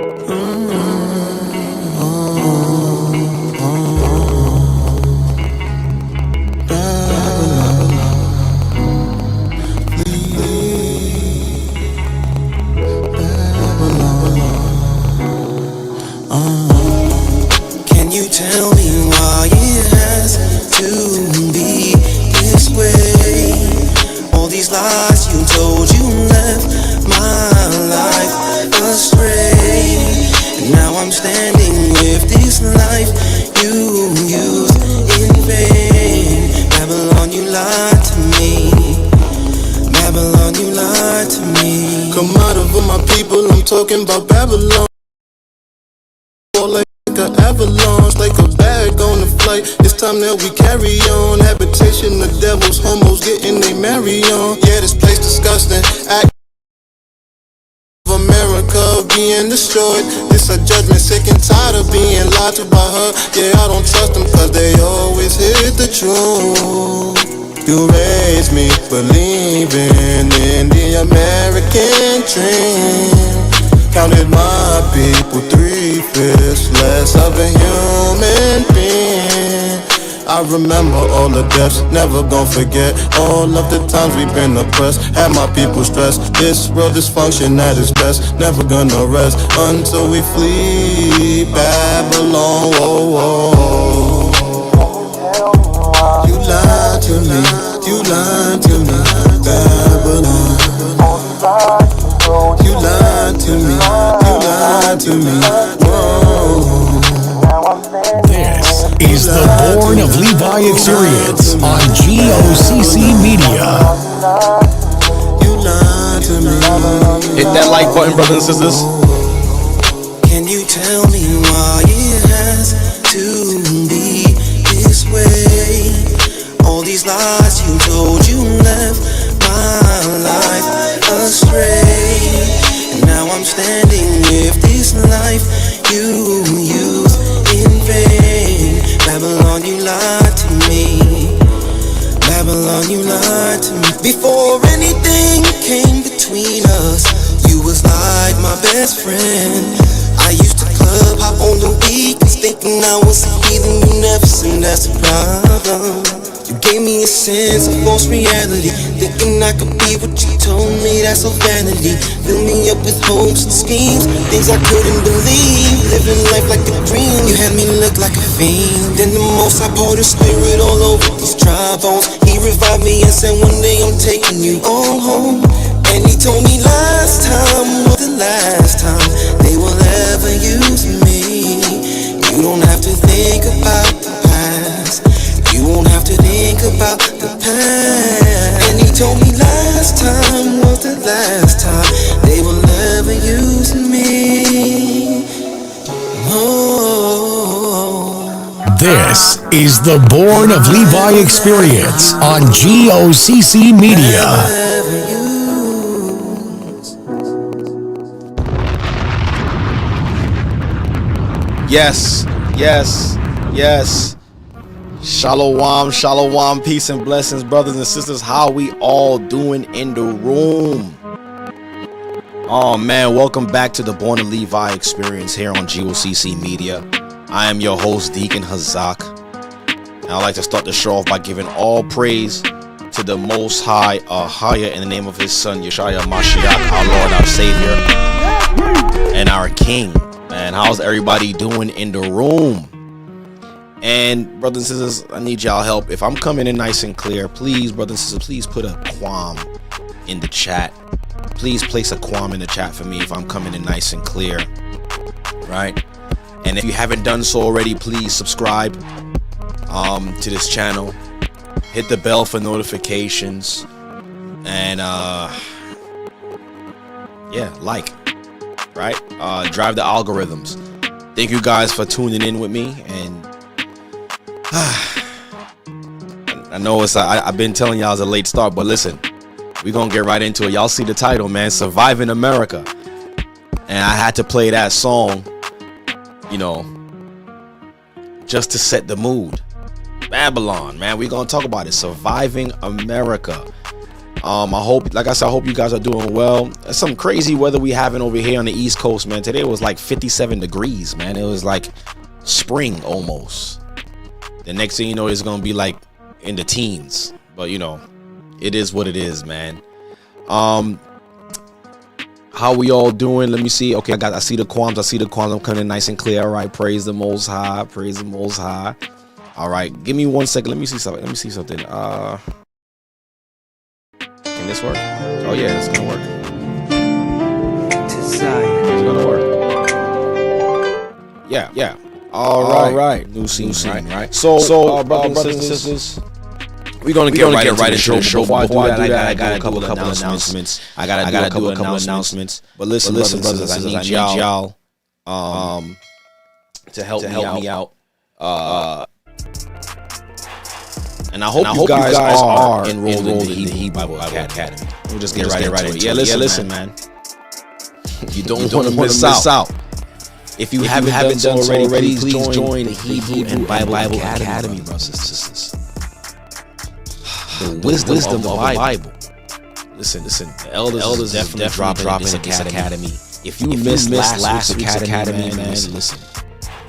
Can you tell me why it has to be this way? All these lies you told, you left my life astray. And now I'm standing with this life you used in vain. Babylon, you lied to me. Babylon, you lied to me. Come out of my people, I'm talking about Babylon. Like an avalanche, like a bag on the flight. It's time that we carry on. Habitation of devils, homos getting they marry on. Yeah, this place disgusting. Act of America being destroyed. This a judgment, sick and tired of being lied to by her. Yeah, I don't trust them cause they always hit the truth. You raised me believing in the American dream. Counted my people 3/5 less of a human being. I remember all the deaths, never gonna forget all of the times we've been oppressed. Had my people stressed, this world dysfunction at its best. Never gonna rest until we flee Babylon. Whoa, whoa. You lied to me, you lied to me, Babylon. You lied to me, you lied to me. Whoa. This is the Born of Levi experience on G.O.C.C. Media. You lied to me. Hit that like button, brothers and sisters. Can you tell me why it has to be this way? All these lies you told, you left my life astray. And now I'm standing with this life you used in vain. Babylon, you lied to me. Babylon, you lied to me. Before anything came between us, you was like my best friend. I used to club hop on the weekends, thinking I was a heathen. You never seen that's a problem. You gave me a sense of false reality, thinking I could be what you told me, that's all vanity. Fill me up with hopes and schemes, things I couldn't believe. Living life like a dream, you had me look like a fiend. Then the Most High poured His Spirit all over these dry bones. He revived me and said one day I'm taking you all home. And He told me last time was the last time they will ever use me. You don't have to think about the past, you won't have to think about the past. And He told me last time was the last time they will ever use me. Oh. This is the Born of Levi experience on G.O.C.C. Media. Yes, yes, yes. Shalom, shalom, peace and blessings, brothers and sisters. How we all doing in the room? Oh man, welcome back to the Born of Levi experience here on G.O.C.C. Media. I am your host, Deacon Hazak. And I'd like to start the show off by giving all praise to the Most High, higher in the name of His Son, Yeshua Mashiach, our Lord, our Savior, and our King. Man, how's everybody doing in the room? And brothers and sisters, I need y'all help. If I'm coming in nice and clear, please, brothers and sisters, please put a quam in the chat. Please place a quam in the chat for me if I'm coming in nice and clear, right? And if you haven't done so already, please subscribe to this channel. Hit the bell for notifications, and yeah, like, right? Drive the algorithms. Thank you guys for tuning in with me. And I know I've been telling y'all it's a late start, but listen, we're gonna get right into it. Y'all see the title, man, Surviving America. And I had to play that song, you know, just to set the mood. Babylon, man, we're gonna talk about it. Surviving America. I hope, like I said, I hope you guys are doing well. It's some crazy weather we having over here on the East Coast, man. Today it was like 57 degrees, man. It was like spring almost. The next thing you know, it's gonna be like in the teens. But you know, it is what it is, man. How we all doing? Let me see. Okay, I see the qualms. I'm coming in nice and clear. All right, praise the Most High. Praise the Most High. All right, give me 1 second. Let me see something. Can this work? Oh yeah, it's gonna work. It's gonna work. Yeah. All right. New scene, right? So, brothers and sisters, we're gonna get right into the show. Before I do that, I gotta do a couple announcements. I gotta do a couple announcements. But listen, brothers, I need y'all to help me out. And I hope you guys are enrolled in the Hebrew Bible Academy. We'll just get right into it. Yeah, listen, man. You don't want to miss out. If you haven't done so already, please join the Hebrew and Bible Academy, brothers and sisters. The wisdom of the Bible. Listen. The elders definitely dropping this academy. If you missed last week's academy, man, listen.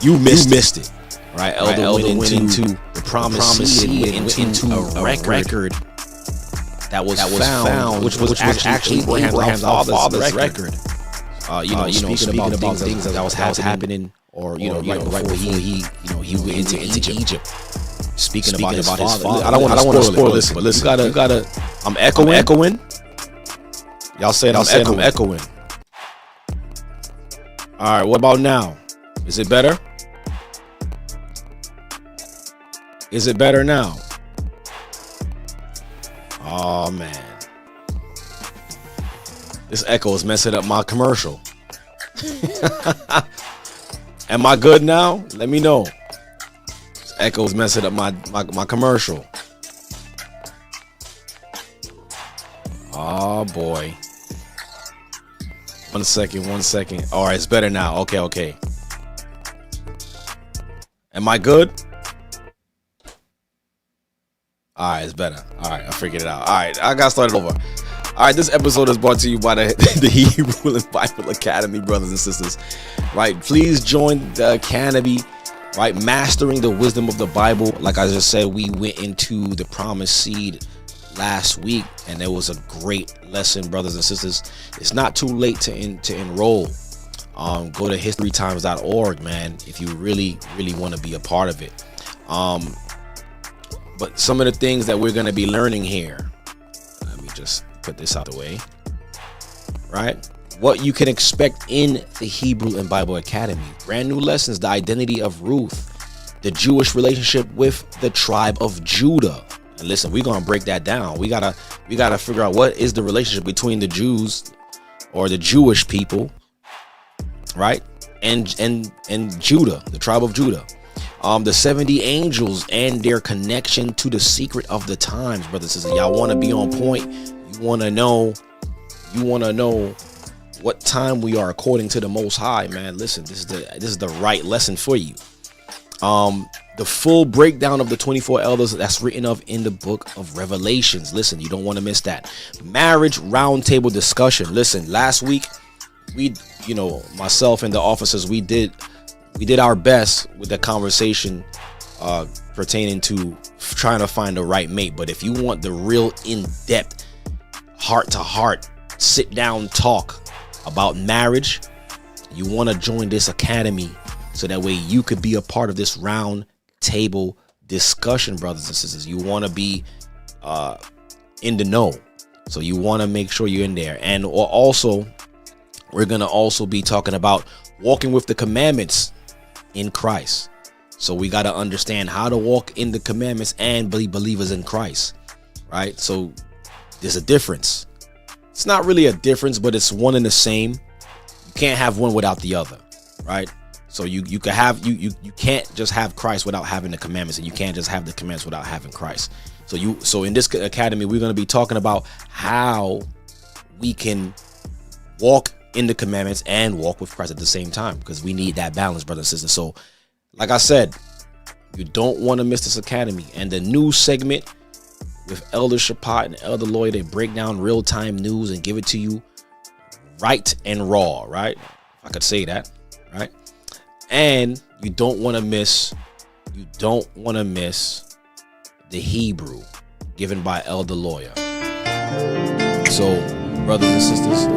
You missed it. Right, Elder went into the promised seed and went into a record that was found, which was actually Abraham's father's record. Speaking about things that was happening, or right before he went into Egypt. Speaking about his father. I don't want to spoil this, but listen, you gotta. I'm echoing. Y'all said I'm echoing. All right, what about now? Is it better? Is it better now? Oh man, this echo is messing up my commercial. Am I good now? Let me know. This echo is messing up my commercial. Oh boy. 1 second. All right, it's better now. Okay. Am I good? All right, it's better. All right, I figured it out. All right, I got started over. All right, this episode is brought to you by the Hebrew and Bible Academy, brothers and sisters. Right, please join the academy. Right, mastering the wisdom of the Bible. Like I just said, we went into the promised seed last week, and it was a great lesson, brothers and sisters. It's not too late to enroll. Go to historytimes.org, man, if you really want to be a part of it. But some of the things that we're going to be learning here, let me just put this out of the way, right? What you can expect in the Hebrew and Bible Academy. Brand new lessons, the identity of Ruth, the Jewish relationship with the tribe of Judah. And listen, we're going to break that down. We gotta figure out what is the relationship between the Jews or the Jewish people, right? And Judah, the tribe of Judah. The 70 angels and their connection to the secret of the times, brothers and sisters. Y'all want to be on point. You want to know what time we are according to the Most High, man. Listen, this is the right lesson for you. The full breakdown of the 24 elders that's written of in the book of Revelations. Listen, you don't want to miss that. Marriage roundtable discussion. Listen, last week myself and the officers, we did our best with the conversation pertaining to trying to find the right mate. But if you want the real in-depth, heart-to-heart, sit-down talk about marriage, you want to join this academy so that way you could be a part of this round table discussion, brothers and sisters. You want to be in the know, so you want to make sure you're in there. And also, we're going to also be talking about walking with the commandments in Christ. So we got to understand how to walk in the commandments and be believers in Christ, right? So there's a difference. It's not really a difference, but it's one and the same. You can't have one without the other, right? So you can have you can't just have Christ without having the commandments, and you can't just have the commandments without having Christ. So in this academy, we're going to be talking about how we can walk in the commandments and walk with Christ at the same time, because we need that balance, brothers and sisters. So like I said, you don't want to miss this academy. And the new segment with Elder Rawchaa and Elder Lawya. They break down real-time news and give it to you right and raw, right? If I could say that, right? And you don't want to miss the Hebrew given by Elder Lawya. So, brothers and sisters,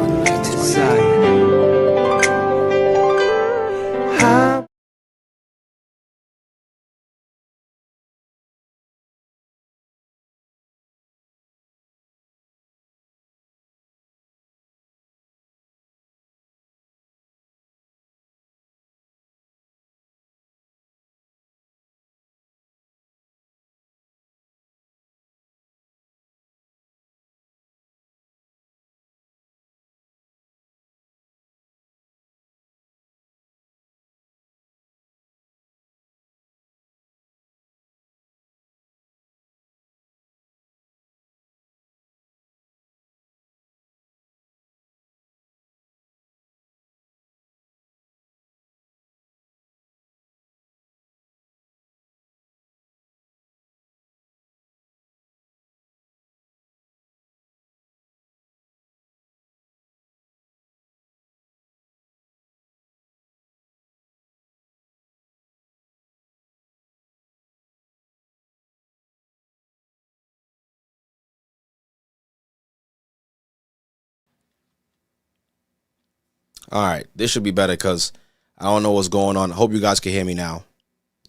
all right, this should be better because I don't know what's going on. I hope you guys can hear me now.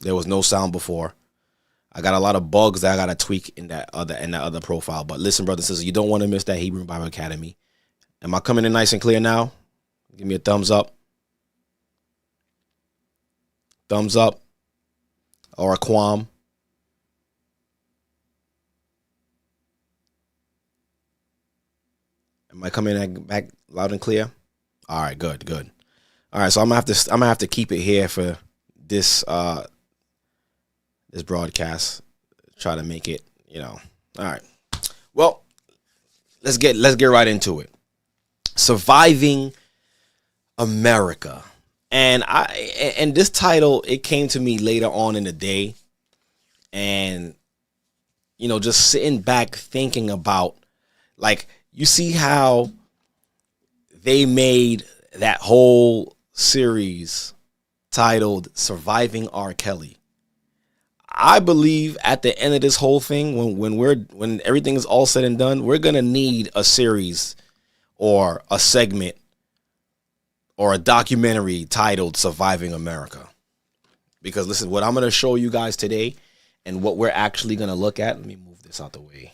There was no sound before. I got a lot of bugs that I got to tweak in that other profile. But listen, brothers and sisters, you don't want to miss that Hebrew Bible Academy. Am I coming in nice and clear now? Give me a thumbs up. Thumbs up. Or a qualm. Am I coming in back loud and clear? All right, good. All right, so I'm gonna have to keep it here for this this broadcast. Try to make it, All right. Well, let's get right into it. Surviving America. And this title, it came to me later on in the day. And just sitting back thinking about, like, you see how they made that whole series titled Surviving R. Kelly. I believe at the end of this whole thing, when everything is all said and done, we're gonna need a series or a segment or a documentary titled Surviving America. Because listen, what I'm gonna show you guys today and what we're actually gonna look at. Let me move this out the way.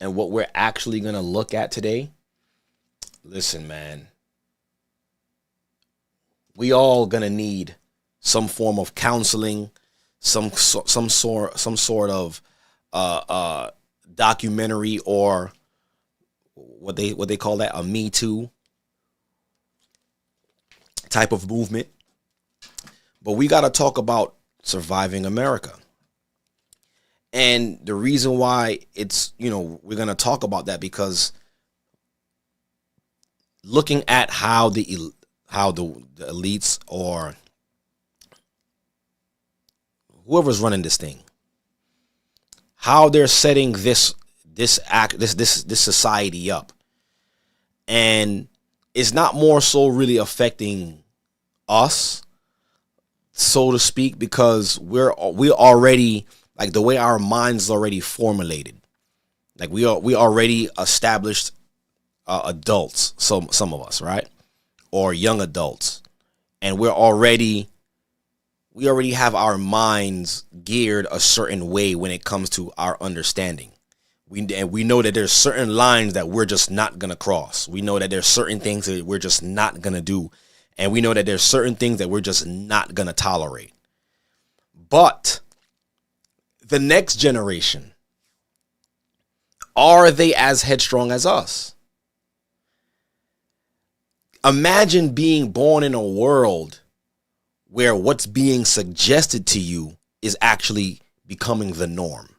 And what we're actually going to look at today, listen, man, we all going to need some form of counseling, some sort of documentary, or what they call that, a Me Too type of movement. But we got to talk about surviving America. And the reason why it's, we're going to talk about that because looking at how the elites or whoever's running this thing, how they're setting this society up, and it's not more so really affecting us, so to speak, because we're already, like, the way our minds already formulated, like we already established adults, some of us, right, or young adults, and we already have our minds geared a certain way when it comes to our understanding. We know that there's certain lines that we're just not gonna cross. We know that there's certain things that we're just not gonna do, and we know that there's certain things that we're just not gonna tolerate. But the next generation, are they as headstrong as us? Imagine being born in a world where what's being suggested to you is actually becoming the norm.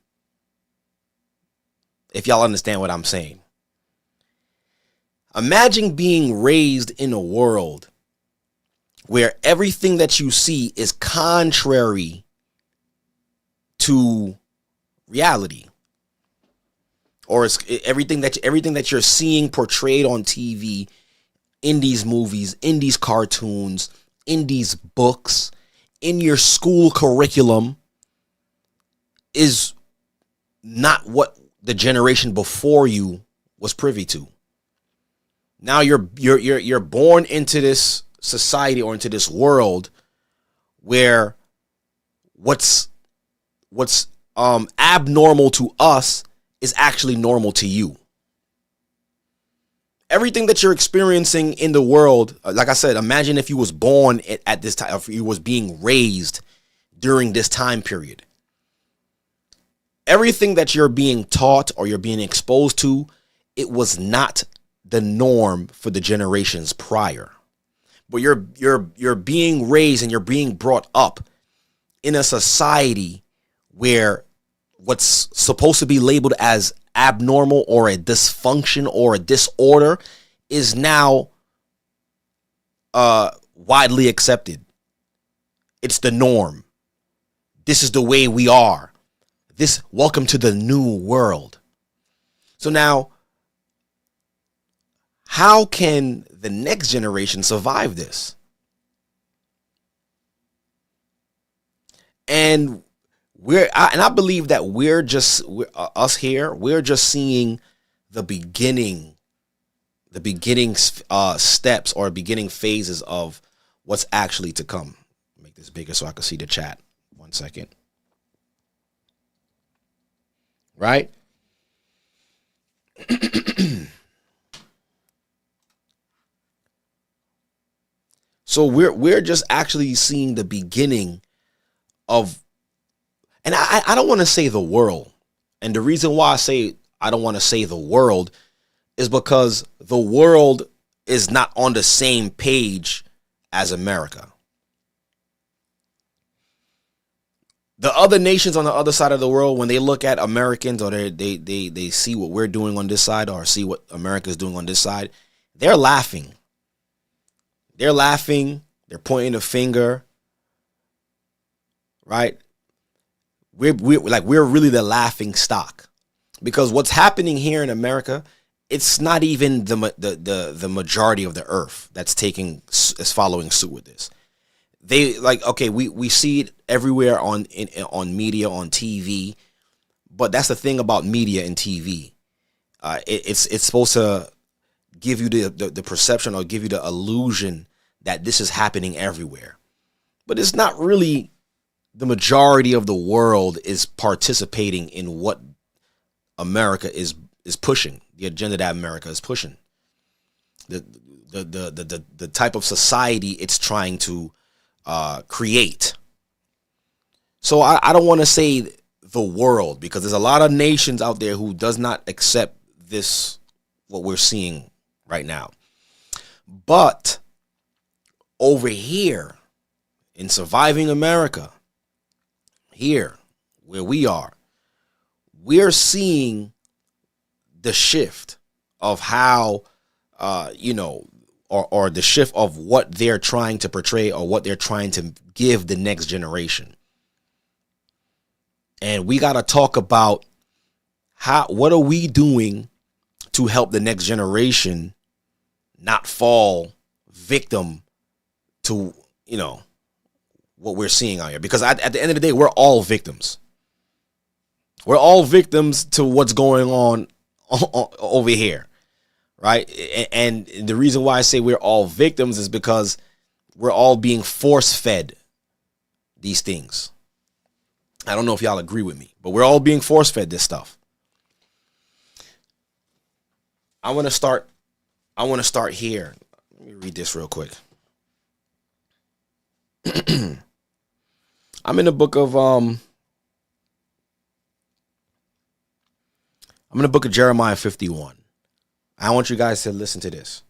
If y'all understand what I'm saying. Imagine being raised in a world where everything that you see is contrary to reality, or it's everything that you're seeing portrayed on TV, in these movies, in these cartoons, in these books, in your school curriculum, is not what the generation before you was privy to. Now you're born into this society, or into this world, where what's abnormal to us is actually normal to you. Everything that you're experiencing in the world, like I said, imagine if you was born at this time, if you was being raised during this time period. Everything that you're being taught or you're being exposed to, it was not the norm for the generations prior. But you're being raised and you're being brought up in a society where what's supposed to be labeled as abnormal or a dysfunction or a disorder is now widely accepted. It's the norm. This is the way we are. Welcome to the new world. So now, how can the next generation survive this? And I believe that we're just seeing the beginning steps or beginning phases of what's actually to come. Make this bigger so I can see the chat. 1 second. Right? So we're just actually seeing the beginning of, and I don't want to say the world. And the reason why I say I don't want to say the world is because the world is not on the same page as America. The other nations on the other side of the world, when they look at Americans, or they see what we're doing on this side, or see what America is doing on this side, they're laughing. They're laughing. They're pointing a finger. Right? We're really the laughing stock, because what's happening here in America, it's not even the majority of the earth is following suit with this. We see it everywhere on media, on TV, but that's the thing about media and TV. It's supposed to give you the perception, or give you the illusion that this is happening everywhere, but it's not really. The majority of the world is participating in what America is pushing, the agenda that America is pushing, the type of society it's trying to create. So I don't want to say the world, because there's a lot of nations out there who does not accept this, what we're seeing right now. But over here in Surviving America, here where we are, we're seeing the shift of how, or the shift of what they're trying to portray, or what they're trying to give the next generation. And we got to talk about what are we doing to help the next generation not fall victim to, what we're seeing out here. Because at the end of the day, we're all victims. We're all victims to what's going on over here, right? And the reason why I say we're all victims is because we're all being force-fed these things. I don't know if y'all agree with me, but we're all being force-fed this stuff. I want to start here. Let me read this real quick. I'm in the book of Jeremiah 51. I want you guys to listen to this.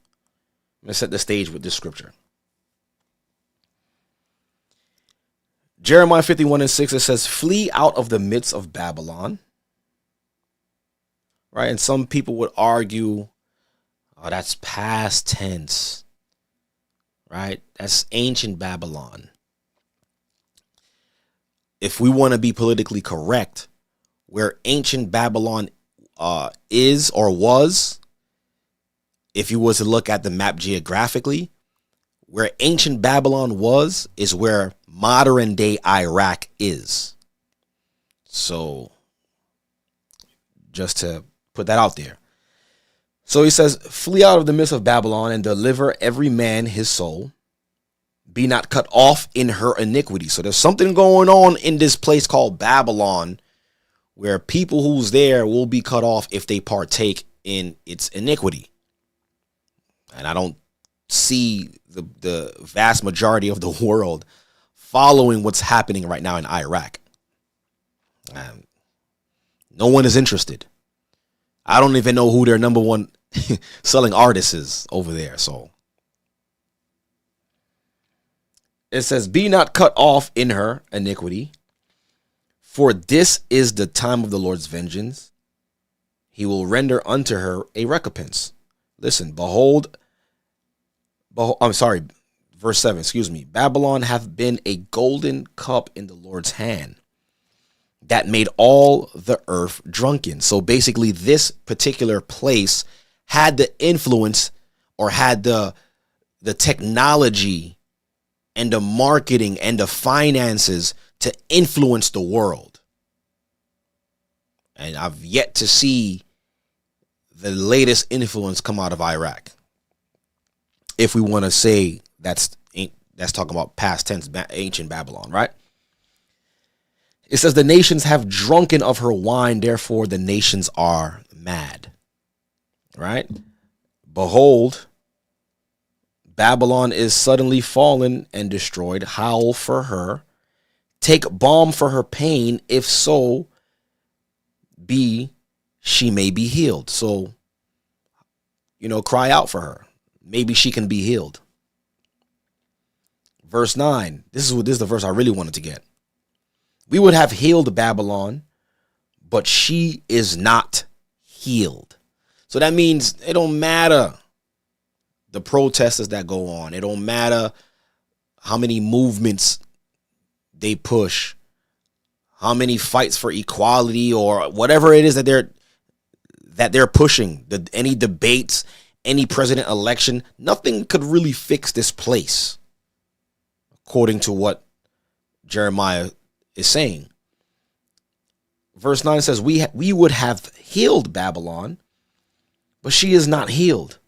I'm going to set the stage with this scripture. Jeremiah 51:6, it says, "Flee out of the midst of Babylon." Right? And some people would argue, oh, that's past tense. Right? That's ancient Babylon. if we want to be politically correct, where ancient Babylon is or was, if you was to look at the map geographically, where ancient Babylon was is where modern day Iraq is. So just to put that out there. So he says, flee out of the midst of Babylon and deliver every man his soul. Be not cut off in her iniquity. So there's something going on in this place called Babylon where people who's there will be cut off if they partake in its iniquity. And I don't see the vast majority of the world following what's happening right now in Iraq. No one is interested. I don't even know who their number one selling artist is over there. So it says, be not cut off in her iniquity, for this is the time of the Lord's vengeance. He will render unto her a recompense. Listen, behold, verse 7, excuse me. Babylon hath been a golden cup in the Lord's hand that made all the earth drunken. So basically this particular place had the influence or had the technology and the marketing and the finances to influence the world. And I've yet to see the latest influence come out of Iraq. If we want to say that's talking about past tense, ancient Babylon, right? It says the nations have drunken of her wine, therefore the nations are mad. Right? Behold, Babylon is suddenly fallen and destroyed. Howl for her. Take balm for her pain, if so be she may be healed. So, cry out for her. Maybe she can be healed. Verse 9. This is the verse I really wanted to get. We would have healed Babylon, but she is not healed. So that means it don't matter the protesters that go on. It don't matter how many movements they push, how many fights for equality or whatever it is that they're pushing, any debates, any president election, nothing could really fix this place, according to what Jeremiah is saying. Verse 9 says, we would have healed Babylon, but she is not healed.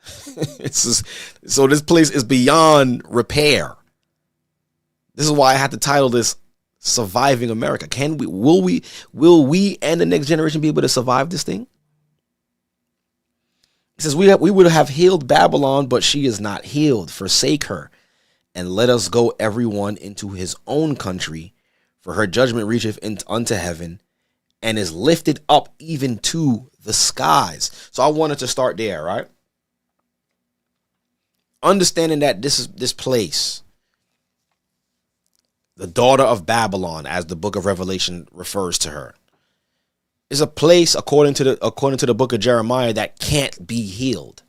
So this place is beyond repair. This is why I had to title this Surviving America. Will we and the next generation be able to survive this thing? It says we would have healed Babylon, but she is not healed. Forsake her, and let us go everyone into his own country, for her judgment reacheth unto heaven, and is lifted up even to the skies. So I wanted to start there, right? Understanding that this place, the daughter of Babylon, as the book of Revelation refers to her, is a place, according to the book of Jeremiah, that can't be healed.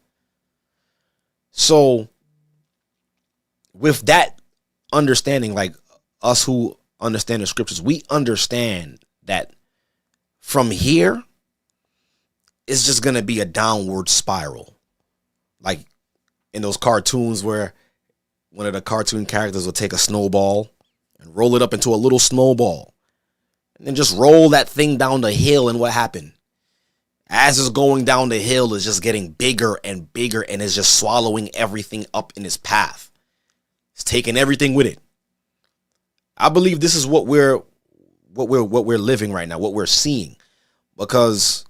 So with that understanding, like us who understand the scriptures, we understand that from here, it's just going to be a downward spiral. Like in those cartoons where one of the cartoon characters will take a snowball and roll it up into a little snowball and then just roll that thing down the hill. And what happened? As it's going down the hill, it's just getting bigger and bigger, and it's just swallowing everything up in its path. It's taking everything with it. I believe this is what we're living right now, what we're seeing. Because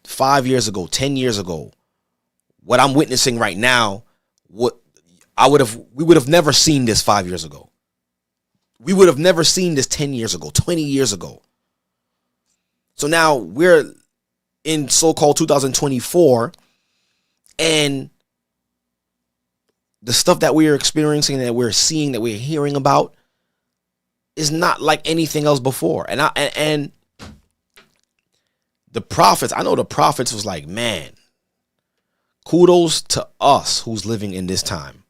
5 years ago, 10 years ago, what I'm witnessing right now, we would have never seen this 5 years ago. We would have never seen this 10 years ago, 20 years ago. So now we're in so-called 2024, and the stuff that we are experiencing, that we're seeing, that we're hearing about, is not like anything else before. And the prophets, I know the prophets was like, man, kudos to us who's living in this time.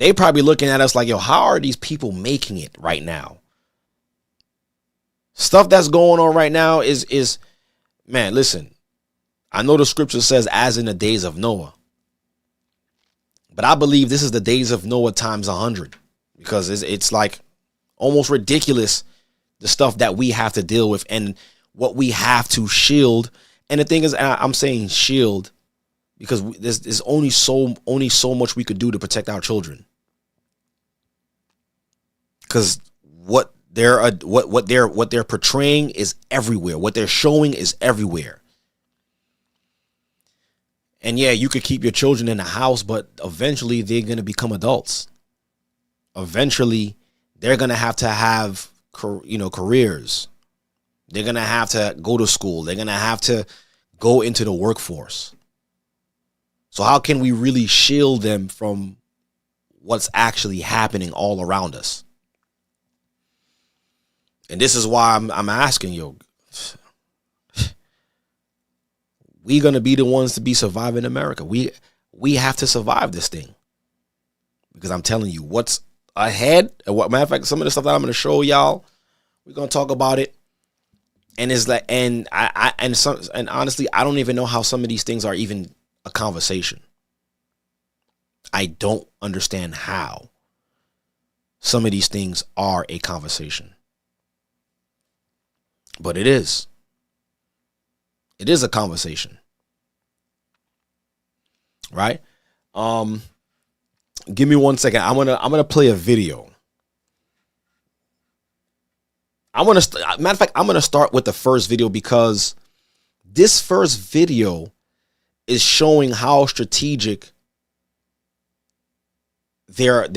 They probably looking at us like, yo, how are these people making it right now? Stuff that's going on right now is man, listen. I know the scripture says as in the days of Noah. But I believe this is the days of Noah times 100, because it's like almost ridiculous, the stuff that we have to deal with and what we have to shield. And the thing is, I'm saying shield because there's only so much we could do to protect our children. Because what they're portraying is everywhere. What they're showing is everywhere. And yeah, you could keep your children in the house, but eventually they're going to become adults. Eventually, they're going to have careers. They're going to have to go to school. They're going to have to go into the workforce. So how can we really shield them from what's actually happening all around us? And this is why I'm asking you. We gonna be the ones to be surviving America. We have to survive this thing, because I'm telling you what's ahead. And what matter of fact, some of the stuff that I'm gonna show y'all, we're gonna talk about it. And it's like, and honestly, I don't even know how some of these things are even a conversation. I don't understand how some of these things are a conversation, but it is. It is a conversation, right? Give me 1 second. I'm gonna play a video. Matter of fact, I'm gonna start with the first video, because this first video is showing how strategic they're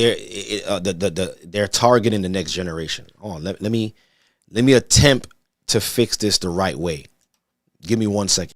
targeting the next generation. Oh, let me attempt to fix this the right way. Give me 1 second.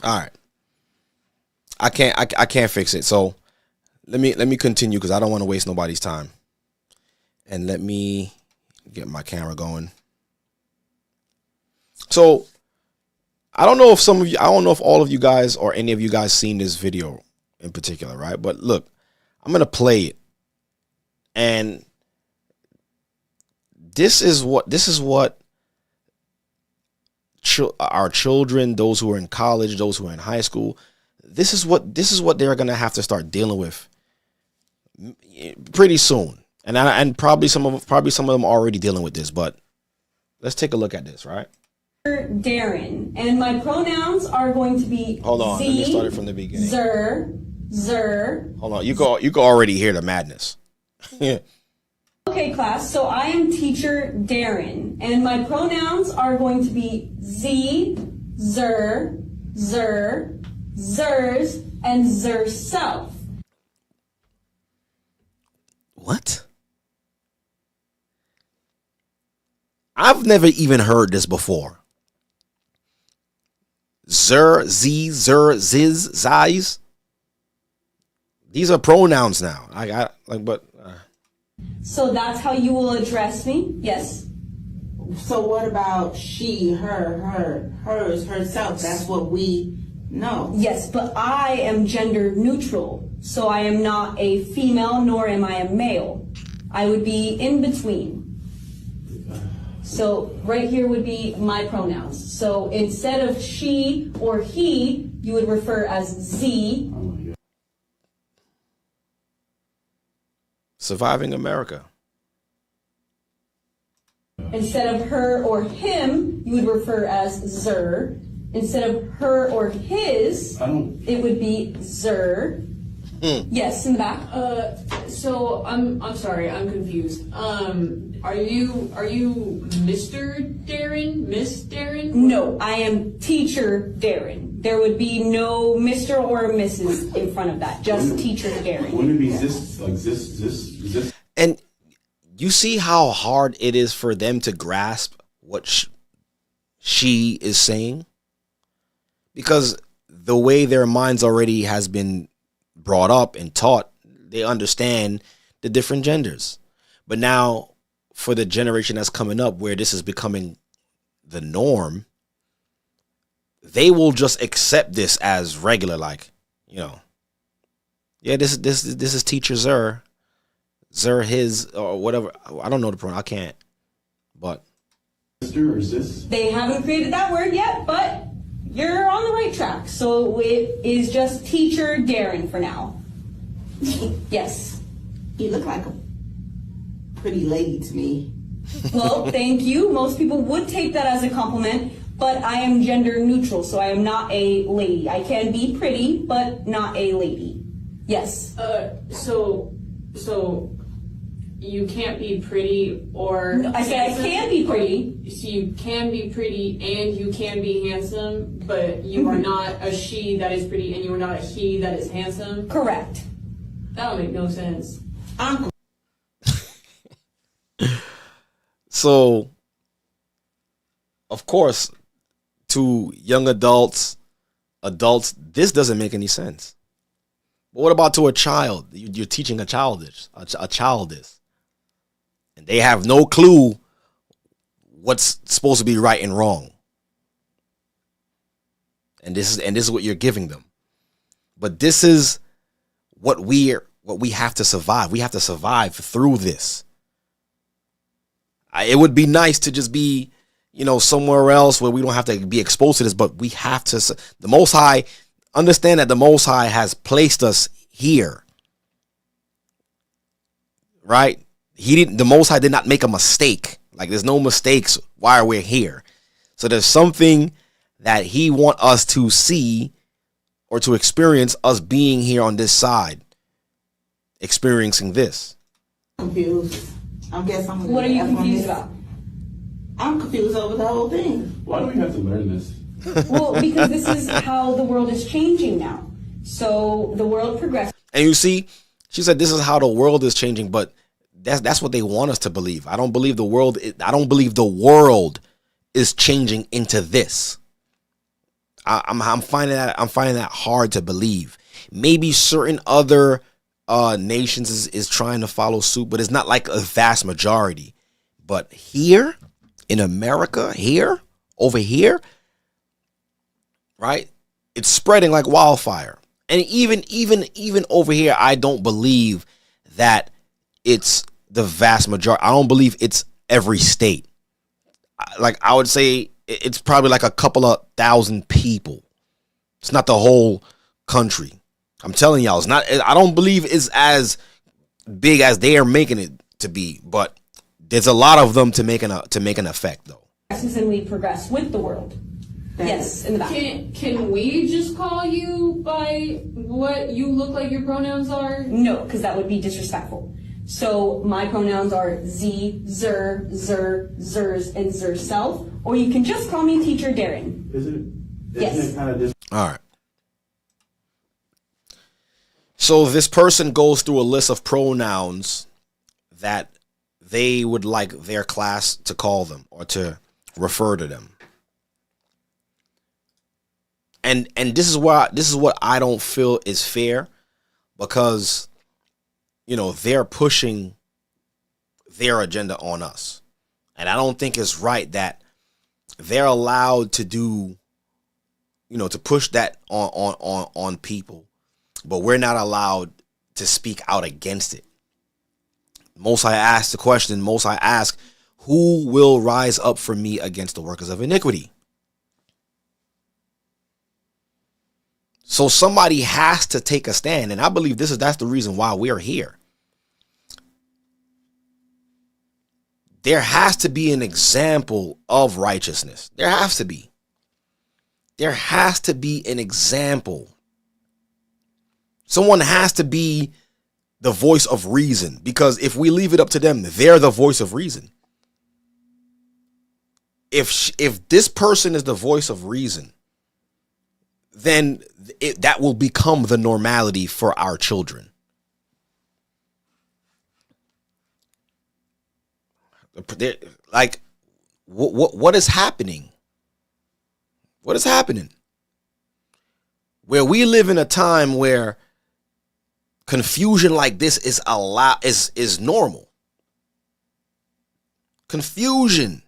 All right. I can't fix it. So let me continue, because I don't want to waste nobody's time. And let me get my camera going. So I don't know if all of you guys or any of you guys seen this video in particular, right? But look, I'm gonna play it. And this is what our children, those who are in college, those who are in high school, this is what they're gonna have to start dealing with pretty soon. And probably some of them are already dealing with this. But let's take a look at this, right? Darren, and my pronouns are going to be hold on. Z, let me start it from the beginning. Zer. Hold on. You can already hear the madness. Okay, class, so I am teacher Darren, and my pronouns are going to be Z, Zer, Zers, and Zerself. What? I've never even heard this before. Zer, Z, Zer, Ziz, Ziz. These are pronouns now. So that's how you will address me? Yes. So what about she, her, hers, herself? That's what we know. Yes, but I am gender neutral. So I am not a female, nor am I a male. I would be in between. So right here would be my pronouns. So instead of she or he, you would refer as Z. Surviving America. Instead of her or him, you would refer as zer. Instead of her or his, it would be zer. Yes, in the back. So I'm sorry, I'm confused. Are you Mr. Darren? Miss Darren? No, I am teacher Darren. There would be no Mr. or Mrs. in front of that, just teacher Darren. Wouldn't it be this? And you see how hard it is for them to grasp what she is saying? Because the way their minds already has been brought up and taught, they understand the different genders. But now for the generation that's coming up where this is becoming the norm, they will just accept this as regular, like, you know, yeah, this is teacher Zer, his, or whatever. I don't know the pronoun. I can't. But they haven't created that word yet, but you're on the right track. So it is just teacher Darren for now. Yes. You look like a pretty lady to me. Well, thank you. Most people would take that as a compliment, but I am gender neutral, so I am not a lady. I can be pretty, but not a lady. Yes. So you can't be pretty or I said I can be pretty. So you can be pretty and you can be handsome, but you are not a she that is pretty and you are not a he that is handsome. Correct. That would make no sense. So, of course, to young adults, this doesn't make any sense. But what about to a child? You're teaching a child this, and they have no clue what's supposed to be right and wrong. And this is what you're giving them. But this is what we have to survive. We have to survive through this. It would be nice to just be, somewhere else where we don't have to be exposed to this, but we have to. The Most High, understand that the Most High has placed us here, right? The Most High did not make a mistake. Like, there's no mistakes while we're here. So there's something that He want us to see or to experience, us being here on this side, experiencing this. Confused. I guess I'm. What are you confused about? I'm confused over the whole thing. Why do we have to learn this? Well, because this is how the world is changing now. So the world progresses. And you see, she said this is how the world is changing, but that's what they want us to believe. I don't believe the world is changing into this. I'm finding that hard to believe. Maybe certain other nations is trying to follow suit, but it's not like a vast majority. But here in America, over here, right? It's spreading like wildfire. And even over here, I don't believe that it's the vast majority. I don't believe it's every state. Like, I would say it's probably like a couple of thousand people. It's not the whole country. I'm telling y'all, it's not. I don't believe it's as big as they are making it to be, but there's a lot of them to make an effect, though. And we progress with the world. Yes, in the back. Can we just call you by what you look like your pronouns are? No, because that would be disrespectful. So my pronouns are Z, Zer, Zers, and Zer self, or you can just call me Teacher Darren. Isn't Yes. it kind of All right. So this person goes through a list of pronouns that they would like their class to call them or to refer to them. And this is what I don't feel is fair, because they're pushing their agenda on us. And I don't think it's right that they're allowed to do, to push that on people. but we're not allowed to speak out against it. Most High asked the question, Most High asked, who will rise up for me against the workers of iniquity? So somebody has to take a stand, and I believe that's the reason why we're here. There has to be an example of righteousness. There has to be. There has to be an example. Someone has to be the voice of reason, because if we leave it up to them, they're the voice of reason. If this person is the voice of reason, then that will become the normality for our children. Like, what is happening? What is happening? Where we live in a time where confusion like this is normal. Confusion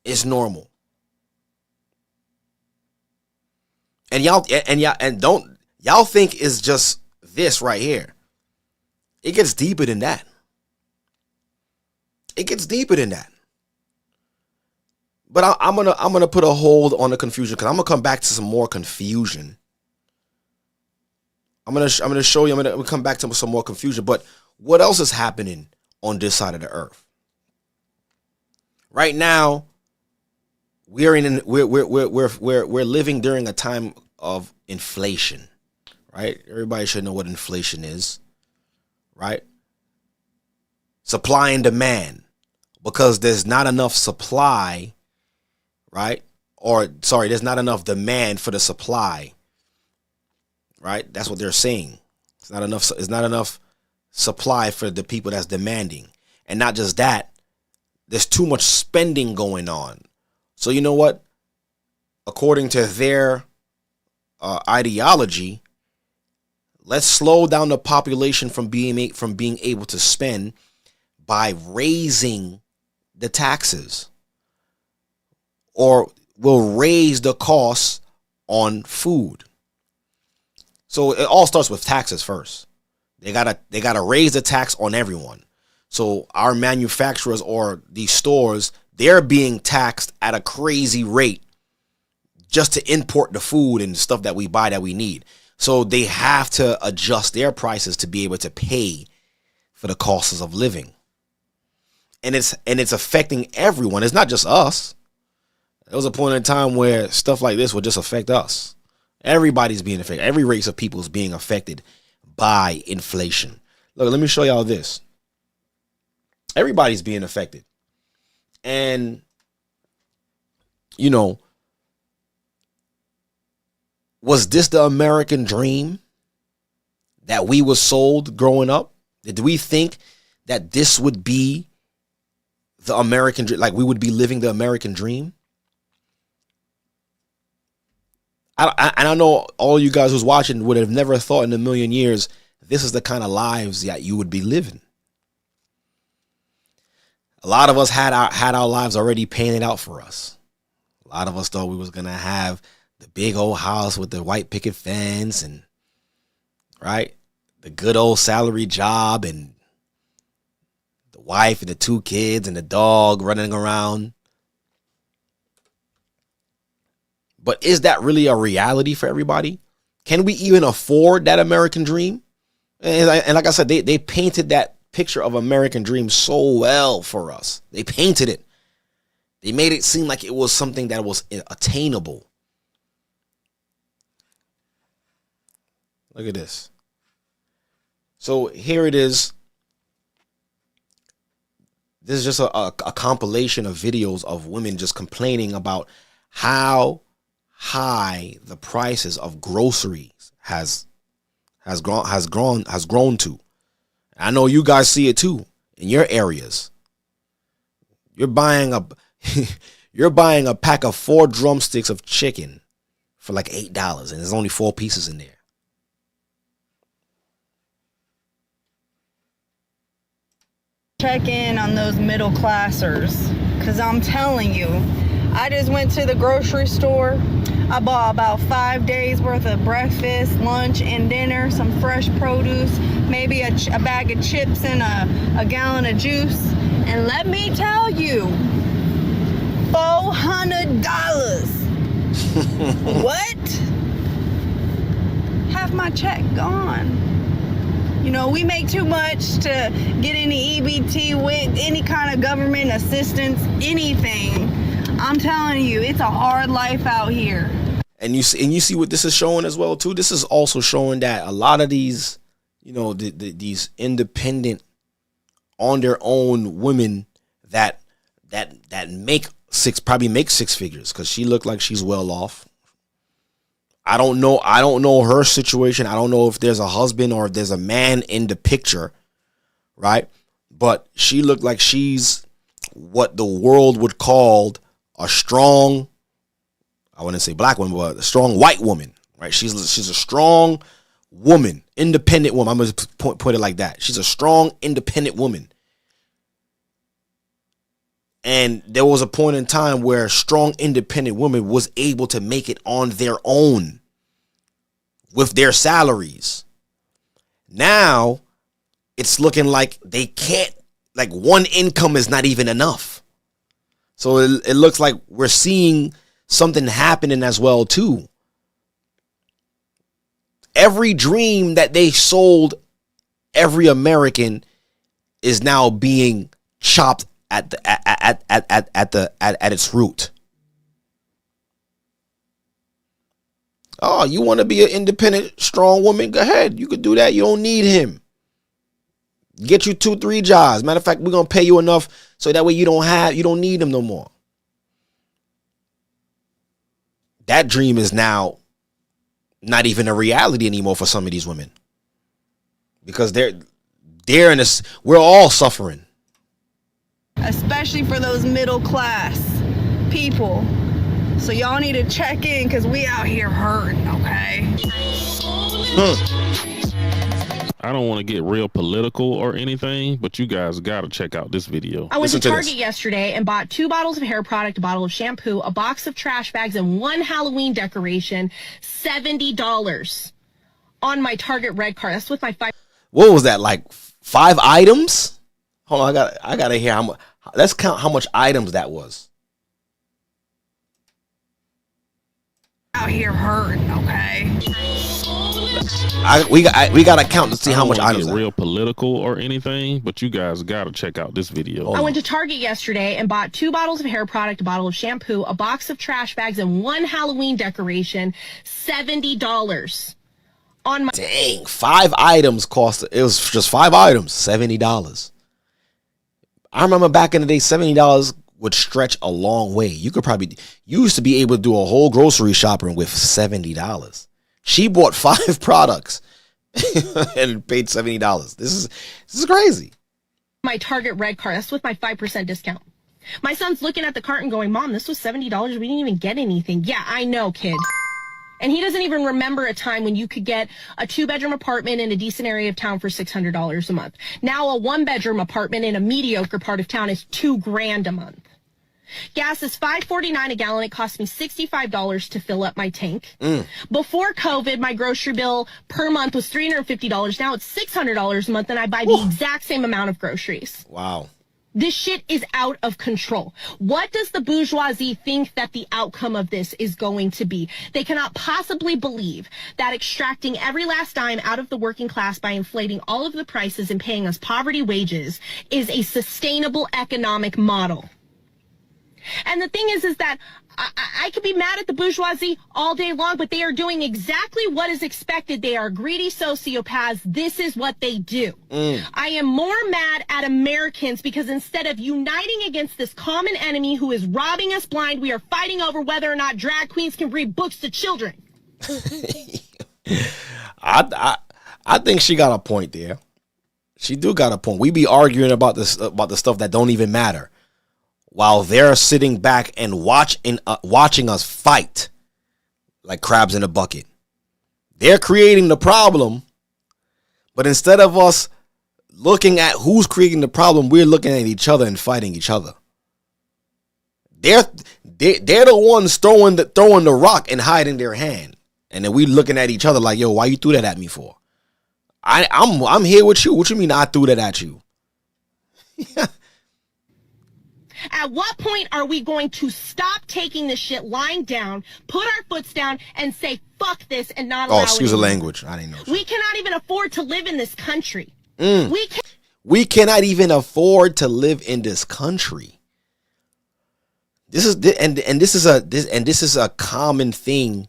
is normal. And y'all think it's just this right here. It gets deeper than that. It gets deeper than that. But I'm gonna put a hold on the confusion, because I'm gonna come back to some more confusion. I'm gonna show you. I'm gonna come back to some more confusion. But what else is happening on this side of the earth? Right now, we're living during a time of inflation, right? Everybody should know what inflation is, right? Supply and demand, because there's not enough supply, right? There's not enough demand for the supply, right? That's what they're saying. It's not enough supply for the people that's demanding. And not just that, there's too much spending going on. So you know what? According to their ideology, let's slow down the population from being able to spend by raising the taxes, or we'll raise the costs on food. So it all starts with taxes first. They gotta raise the tax on everyone. So our manufacturers or these stores, they're being taxed at a crazy rate just to import the food and stuff that we buy that we need. So they have to adjust their prices to be able to pay for the costs of living. And it's affecting everyone. It's not just us. There was a point in time where stuff like this would just affect us. Everybody's being affected. Every race of people is being affected by inflation. Look, let me show y'all this. Everybody's being affected. And, you know, was this the American dream that we were sold growing up? Did we think that this would be the American dream, like we would be living the American dream? I know all you guys who's watching would have never thought in a million years this is the kind of lives that you would be living. A lot of us had our lives already painted out for us. A lot of us thought we was gonna have the big old house with the white picket fence, and right, the good old salary job, and the wife and the 2 kids and the dog running around. But is that really a reality for everybody? Can we even afford that American dream? And like I said, they painted that picture of American dream so well for us. They painted it. They made it seem like it was something that was attainable. Look at this. So here it is. This is just a compilation of videos of women just complaining about how high the prices of groceries has grown to. I know you guys see it too in your areas. You're buying a pack of 4 drumsticks of chicken for like $8, and there's only 4 pieces in there. Check in on those middle classers, because I'm telling you, I just went to the grocery store. I bought about 5 days worth of breakfast, lunch, and dinner, some fresh produce, maybe a bag of chips and a gallon of juice. And let me tell you, $400. What? Half my check gone. You know, we make too much to get any EBT with any kind of government assistance, anything. I'm telling you, it's a hard life out here. And you see what this is showing as well too. This is also showing that a lot of these, you know, these independent, on their own women that probably make six figures, because she looked like she's well off. I don't know her situation. I don't know if there's a husband or if there's a man in the picture, right? But she looked like she's what the world would call a strong, I wouldn't say black woman, but a strong white woman, right? She's a strong woman, independent woman. I'm going to put it like that. She's a strong, independent woman. And there was a point in time where strong, independent women was able to make it on their own with their salaries. Now it's looking like they can't, like one income is not even enough. So it looks like we're seeing something happening as well too. Every dream that they sold every American is now being chopped at its root. Oh, you want to be an independent, strong woman? Go ahead. You could do that. You don't need him. Get you 2-3 jobs. Matter of fact, we're going to pay you enough so that way you don't need him no more. That dream is now not even a reality anymore for some of these women. Because they're in this, we're all suffering. Especially for those middle class people. So y'all need to check in, because we out here hurting, okay? I don't want to get real political or anything, but you guys got to check out this video. I went to Target yesterday and bought 2 bottles of hair product, a bottle of shampoo, a box of trash bags, and 1 Halloween decoration. $70 on my Target red card. That's with my 5. What was that, like 5 items? Hold on, I gotta hear how much. Let's count how much items that was. Out here hurting, okay? We gotta count to see how much items. Get real political or anything, but you guys got to check out this video. I went to Target yesterday and bought 2 bottles of hair product, a bottle of shampoo, a box of trash bags, and 1 Halloween decoration. $70 on my. Dang, 5 items cost. It was just 5 items, $70. I remember back in the day, $70 would stretch a long way. You used to be able to do a whole grocery shopping with $70. She bought 5 products and paid $70. This is crazy. My Target red card. That's with my 5% discount. My son's looking at the cart and going, "Mom, this was $70. We didn't even get anything." Yeah, I know, kid. And he doesn't even remember a time when you could get a 2-bedroom apartment in a decent area of town for $600 a month. Now a 1-bedroom apartment in a mediocre part of town is $2,000 a month. Gas is $5.49 a gallon. It cost me $65 to fill up my tank. Before COVID, my grocery bill per month was $350. Now it's $600 a month, and I buy the exact same amount of groceries. Wow. This shit is out of control. What does the bourgeoisie think that the outcome of this is going to be? They cannot possibly believe that extracting every last dime out of the working class by inflating all of the prices and paying us poverty wages is a sustainable economic model. And the thing is that I could be mad at the bourgeoisie all day long, but they are doing exactly what is expected. They are greedy sociopaths. This is what they do. I am more mad at Americans because instead of uniting against this common enemy who is robbing us blind, we are fighting over whether or not drag queens can read books to children. I think she got a point there. She do got a point. We be arguing about the stuff that don't even matter, while they're sitting back and watching us fight like crabs in a bucket. They're creating the problem, but instead of us looking at who's creating the problem, we're looking at each other and fighting each other. They're the ones throwing the rock and hiding their hand. And then we looking at each other like, yo, why you threw that at me for? I'm here with you. What you mean I threw that at you? At what point are we going to stop taking this shit lying down, put our foots down, and say, fuck this, and not allow it? Oh, excuse the language. I didn't know. We cannot even afford to live in this country. We cannot even afford to live in this country. This is a common thing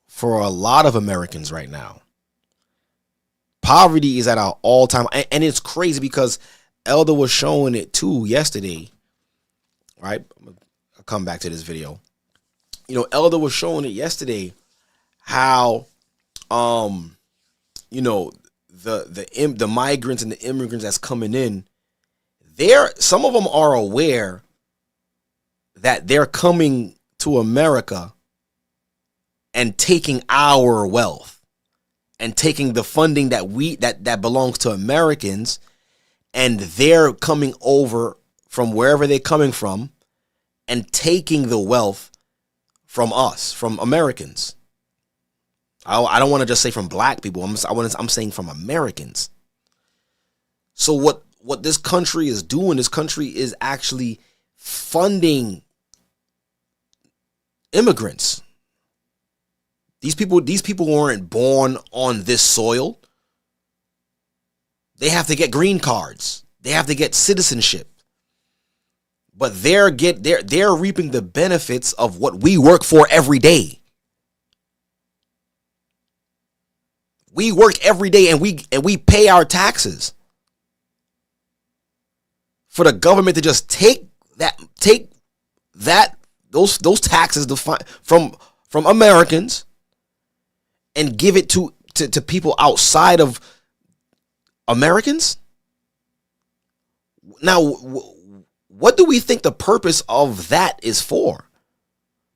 for a lot of Americans right now. Poverty is at an all-time, and it's crazy because Elder was showing it too yesterday. Right, I'll come back to this video. You know, Elder was showing it yesterday how, you know, the migrants and the immigrants that's coming in, some of them are aware that they're coming to America and taking our wealth and taking the funding that belongs to Americans, and they're coming over from wherever they're coming from and taking the wealth from us, from Americans. I don't want to just say from black people. I'm saying from Americans. So what this country is doing, this country is actually funding immigrants. These people weren't born on this soil. They have to get green cards. They have to get citizenship. But they're reaping the benefits of what we work for every day. We work every day and we pay our taxes. For the government to just take those taxes from Americans and give it to people outside of Americans. Now, what do we think the purpose of that is for?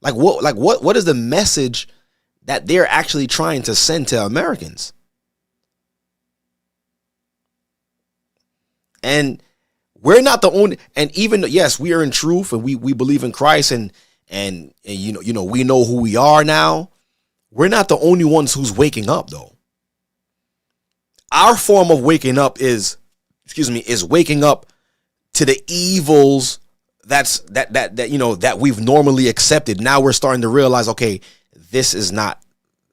What is the message that they're actually trying to send to Americans? And we're not the only, and even, yes, we are in truth and we believe in Christ and you know, we know who we are now. We're not the only ones who's waking up though. Our form of waking up is waking up to the evils that we've normally accepted. Now we're starting to realize, okay, this is not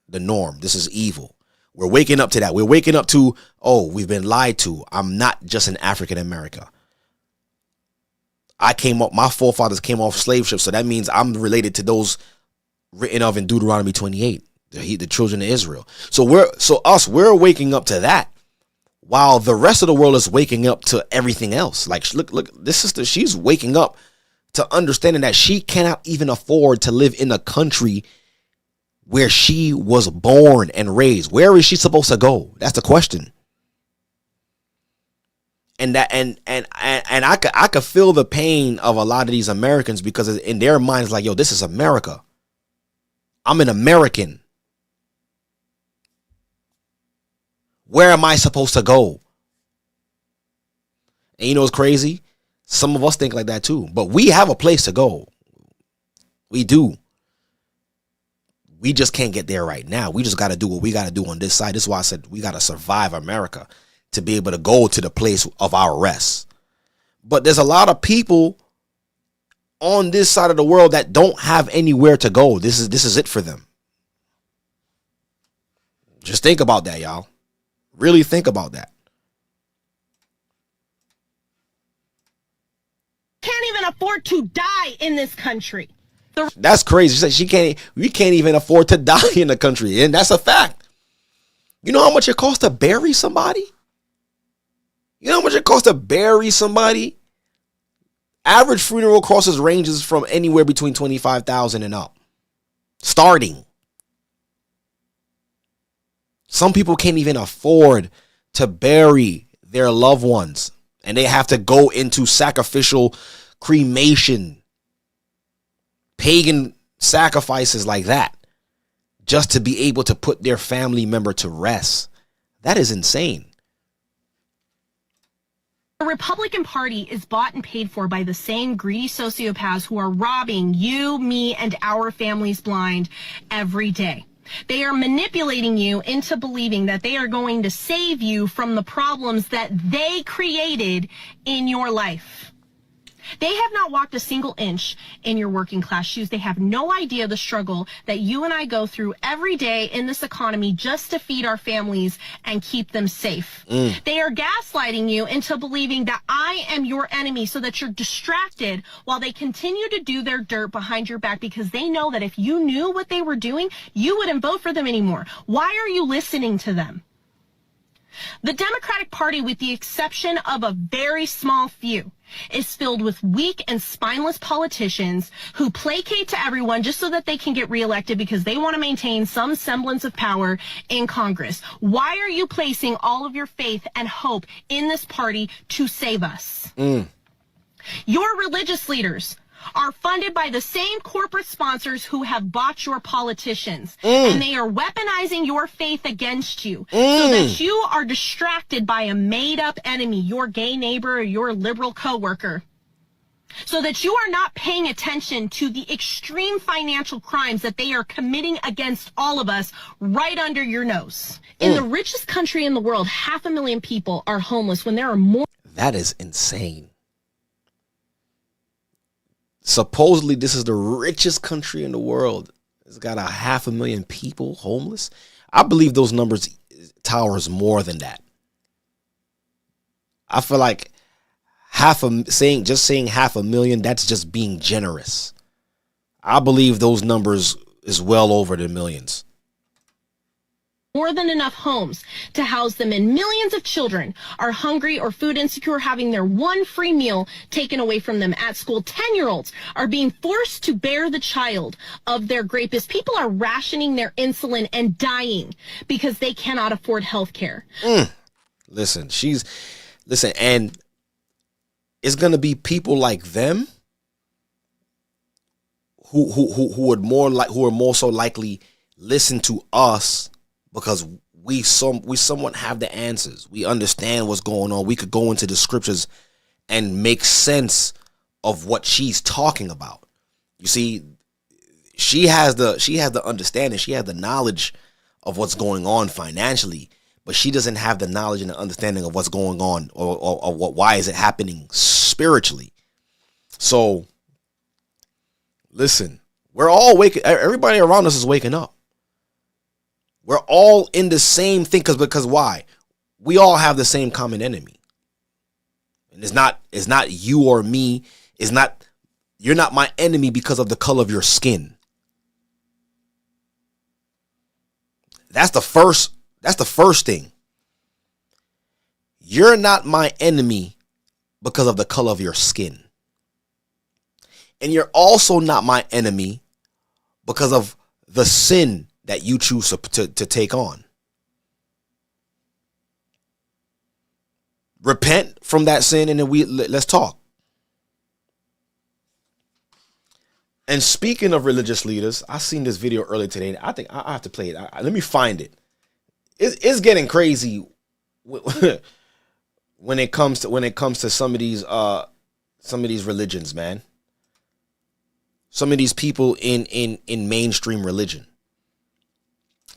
the norm. This is evil. We're waking up to that. We're waking up to, oh, we've been lied to. I'm not just an African American. My forefathers came off slave ships, so that means I'm related to those written of in Deuteronomy 28, the children of Israel. So we're waking up to that. While the rest of the world is waking up to everything else. Like, look, this sister, she's waking up to understanding that she cannot even afford to live in a country where she was born and raised. Where is she supposed to go? That's the question. And I could feel the pain of a lot of these Americans because in their minds, like, yo, this is America. I'm an American. Where am I supposed to go? And you know what's crazy? Some of us think like that too. But we have a place to go. We do. We just can't get there right now. We just got to do what we got to do on this side. This is why I said we got to survive America to be able to go to the place of our rest. But there's a lot of people on this side of the world that don't have anywhere to go. This is it for them. Just think about that, y'all. Really think about that. Can't even afford to die in this country. That's crazy. She said we can't even afford to die in the country. And that's a fact. You know how much it costs to bury somebody? You know how much it costs to bury somebody? Average funeral costs ranges from anywhere between $25,000 and up. Starting. Some people can't even afford to bury their loved ones, and they have to go into sacrificial cremation, pagan sacrifices like that, just to be able to put their family member to rest. That is insane. The Republican Party is bought and paid for by the same greedy sociopaths who are robbing you, me, and our families blind every day. They are manipulating you into believing that they are going to save you from the problems that they created in your life. They have not walked a single inch in your working class shoes. They have no idea the struggle that you and I go through every day in this economy just to feed our families and keep them safe. They are gaslighting you into believing that I am your enemy so that you're distracted while they continue to do their dirt behind your back because they know that if you knew what they were doing, you wouldn't vote for them anymore. Why are you listening to them? The Democratic Party, with the exception of a very small few, is filled with weak and spineless politicians who placate to everyone just so that they can get reelected because they want to maintain some semblance of power in Congress. Why are you placing all of your faith and hope in this party to save us? Your religious leaders are funded by the same corporate sponsors who have bought your politicians. And they are weaponizing your faith against you so that you are distracted by a made-up enemy, your gay neighbor or your liberal coworker, so that you are not paying attention to the extreme financial crimes that they are committing against all of us right under your nose. In the richest country in the world, 500,000 people are homeless when there are more. That is insane. Supposedly, this is the richest country in the world. It's got 500,000 people homeless. I believe those numbers towers more than that. I feel like saying 500,000, that's just being generous. I believe those numbers is well over the millions. More than enough homes to house them, and millions of children are hungry or food insecure, having their one free meal taken away from them at school. 10-year-olds are being forced to bear the child of their rapist. People are rationing their insulin and dying because they cannot afford health care. Listen, and it's gonna be people like them who are more so likely listen to us. Because we somewhat have the answers. We understand what's going on. We could go into the scriptures and make sense of what she's talking about. You see, she has the understanding. She has the knowledge of what's going on financially, but she doesn't have the knowledge and the understanding of what's going on or why is it happening spiritually. So, listen, we're all waking. Everybody around us is waking up. We're all in the same thing because why? We all have the same common enemy. And it's not you or me. You're not my enemy because of the color of your skin. That's the first thing. You're not my enemy because of the color of your skin. And you're also not my enemy because of the sin that you choose to take on. Repent from that sin and then let's talk. And speaking of religious leaders, I seen this video earlier today. I think I have to play it. Let me find it. It's getting crazy when it comes to some of these religions, man. Some of these people in mainstream religion.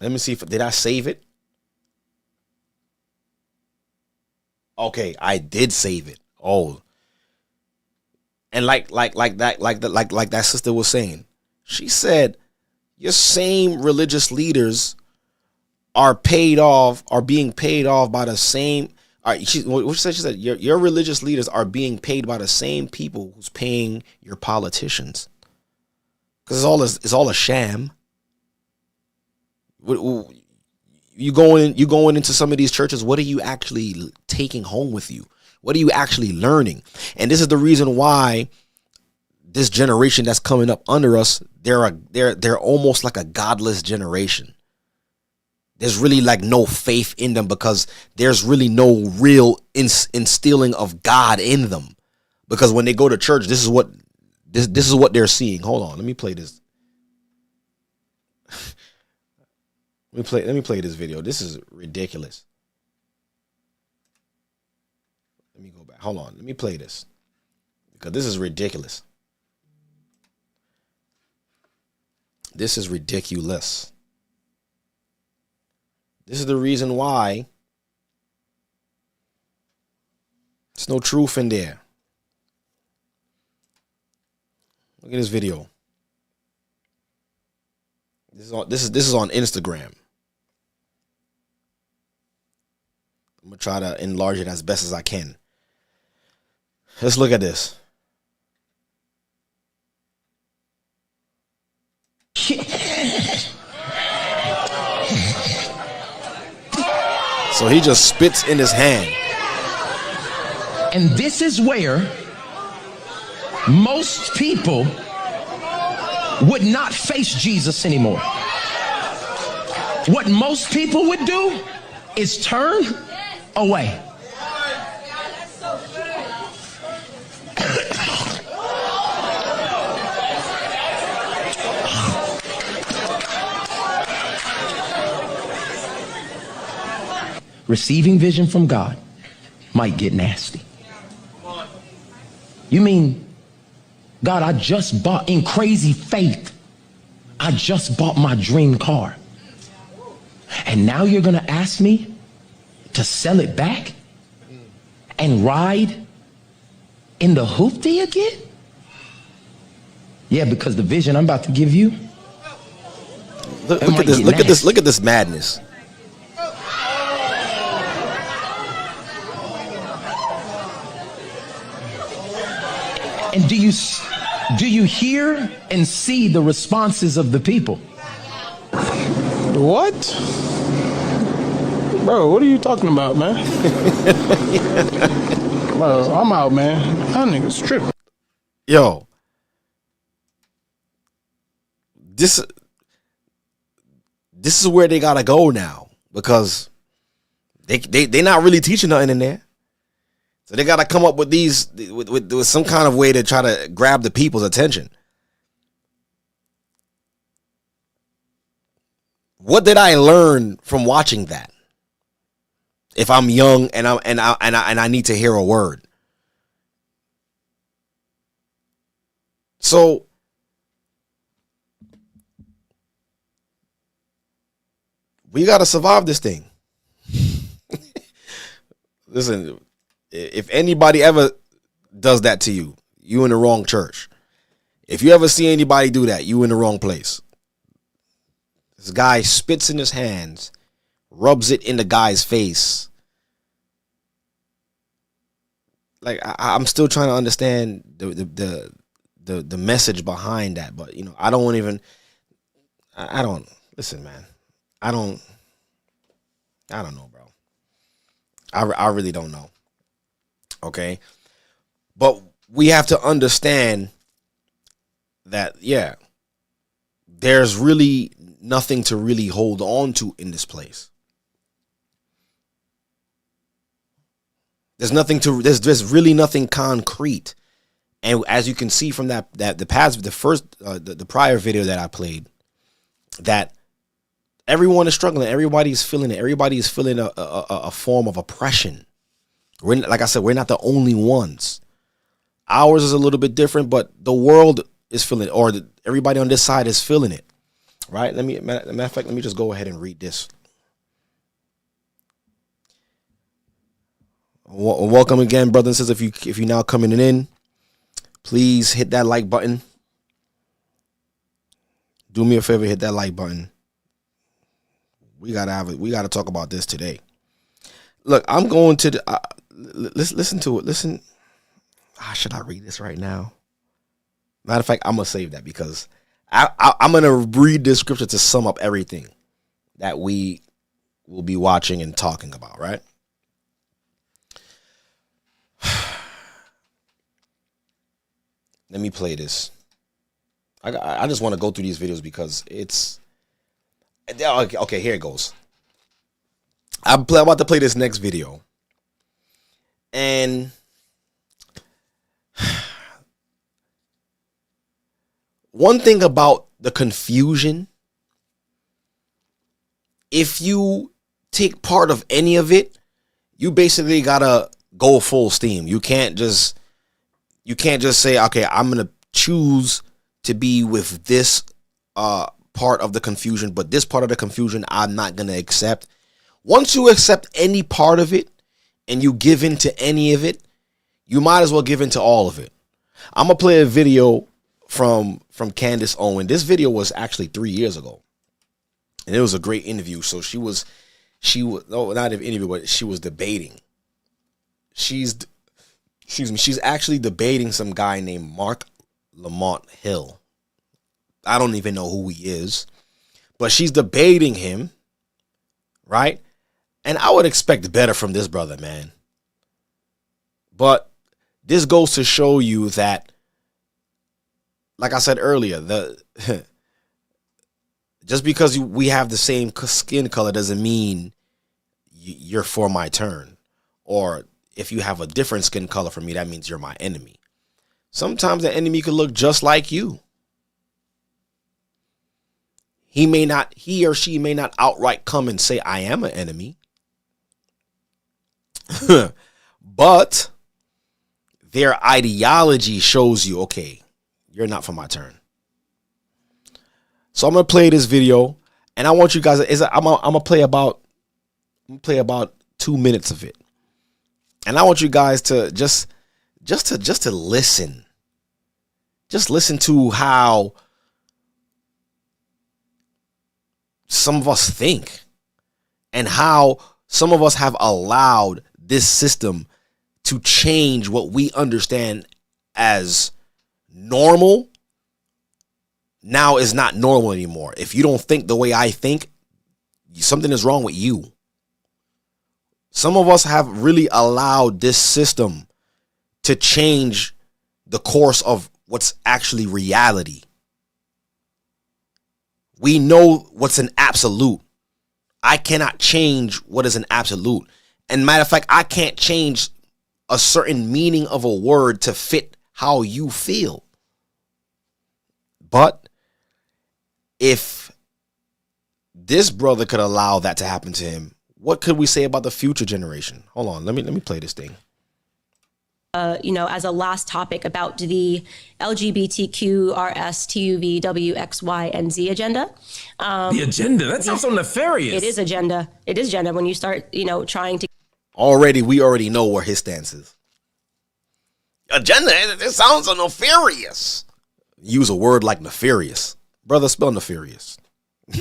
Let me see did I save it? Okay, I did save it. Oh. And like that sister was saying, she said your same religious leaders are being paid off by the same. What she said, your religious leaders are being paid by the same people who's paying your politicians. Because it's all a sham. You going into some of these churches, what are you actually taking home with you? What are you actually learning? And this is the reason why this generation that's coming up under us, they're almost like a godless generation. There's really like no faith in them because there's really no real instilling of God in them. Because when they go to church, this is what they're seeing. Hold on, let me play this. Let me play this video. This is ridiculous. Let me go back. Hold on. Let me play this. Because this is ridiculous. This is ridiculous. This is the reason why there's no truth in there. Look at this video. This is on Instagram. I'm gonna try to enlarge it as best as I can. Let's look at this. So he just spits in his hand. And this is where most people would not face Jesus anymore. What most people would do is turn away. Receiving vision from God might get nasty. You mean, God, I just bought, in crazy faith, I just bought my dream car. And now you're going to ask me to sell it back and ride in the hoopty again? Yeah, because the vision I'm about to give you. Look at this. Look at this madness. And do you hear and see the responses of the people? What? Bro, what are you talking about, man? Bro, I'm out, man. That nigga's tripping. Yo. This is where they gotta go now, because they not really teaching nothing in there. So they got to come up with these, with some kind of way to try to grab the people's attention. What did I learn from watching that? If I'm young and I need to hear a word. So we got to survive this thing. Listen. If anybody ever does that to you, you in the wrong church. If you ever see anybody do that, you in the wrong place. This guy spits in his hands, rubs it in the guy's face. Like, I'm still trying to understand the message behind that, but I don't even. I don't listen, man. I don't know, bro. I really don't know. Okay, but we have to understand that, yeah, there's really nothing to really hold on to in this place. There's really nothing concrete. And as you can see from the prior video that I played, that everyone is struggling. Everybody's feeling it. Everybody's feeling a form of oppression. Like I said, we're not the only ones. Ours is a little bit different, but the world is feeling it, or everybody on this side is feeling it, right? Matter of fact, let me just go ahead and read this. Welcome again, brothers and sisters. If you're now coming in, please hit that like button. Do me a favor, hit that like button. We gotta talk about this today. Look, I'm going to the. Listen to it. Listen. Should I read this right now? Matter of fact, I'm going to save that, because I'm going to read this scripture to sum up everything that we will be watching and talking about, right? Let me play this. I just want to go through these videos because it's... Okay, here it goes. I'm about to play this next video. And one thing about the confusion, if you take part of any of it, you basically gotta go full steam. You can't just say, okay, I'm gonna choose to be with this part of the confusion, but this part of the confusion I'm not gonna accept. Once you accept any part of it and you give in to any of it, you might as well give in to all of it. I'm gonna play a video from Candace Owen. This video was actually 3 years ago, and it was a great interview. So she was not an interview, but she was debating. She's actually debating some guy named Mark Lamont Hill. I don't even know who he is, but she's debating him, right? And I would expect better from this brother, man. But this goes to show you that, like I said earlier, just because we have the same skin color doesn't mean you're for my turn. Or if you have a different skin color from me, that means you're my enemy. Sometimes the enemy could look just like you. He or she may not outright come and say, I am an enemy. But their ideology shows you, okay, you're not for my turn. So I'm gonna play this video, and I want you guys. I'm gonna play about 2 minutes of it, and I want you guys to just to listen. Just listen to how some of us think, and how some of us have allowed this system to change what we understand as normal now is not normal anymore. If you don't think the way I think, something is wrong with you. Some of us have really allowed this system to change the course of what's actually reality. We know what's an absolute. I cannot change what is an absolute. And matter of fact, I can't change a certain meaning of a word to fit how you feel. But if this brother could allow that to happen to him, what could we say about the future generation? Hold on, let me play this thing. As a last topic about the LGBTQRSTUVWXY and Z agenda. The agenda? That sounds so nefarious. It is agenda. It is agenda when you start, trying to. We already know where his stance is. Agenda, it sounds so nefarious. Use a word like nefarious. Brother, spell nefarious.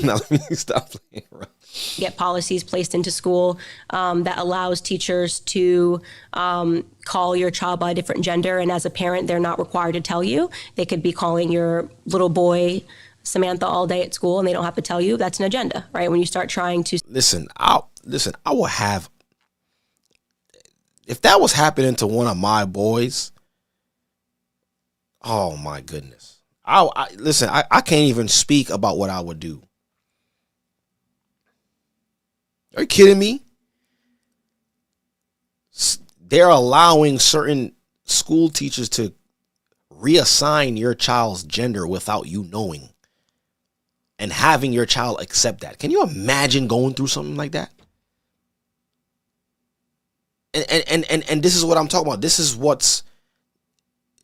Now let me stop playing around. Get policies placed into school that allows teachers to call your child by a different gender. And as a parent, they're not required to tell you. They could be calling your little boy Samantha all day at school and they don't have to tell you. That's an agenda, right? When you start trying to. Listen, I will have. If that was happening to one of my boys, oh my goodness. I can't even speak about what I would do. Are you kidding me? They're allowing certain school teachers to reassign your child's gender without you knowing and having your child accept that. Can you imagine going through something like that? And this is what I'm talking about. This is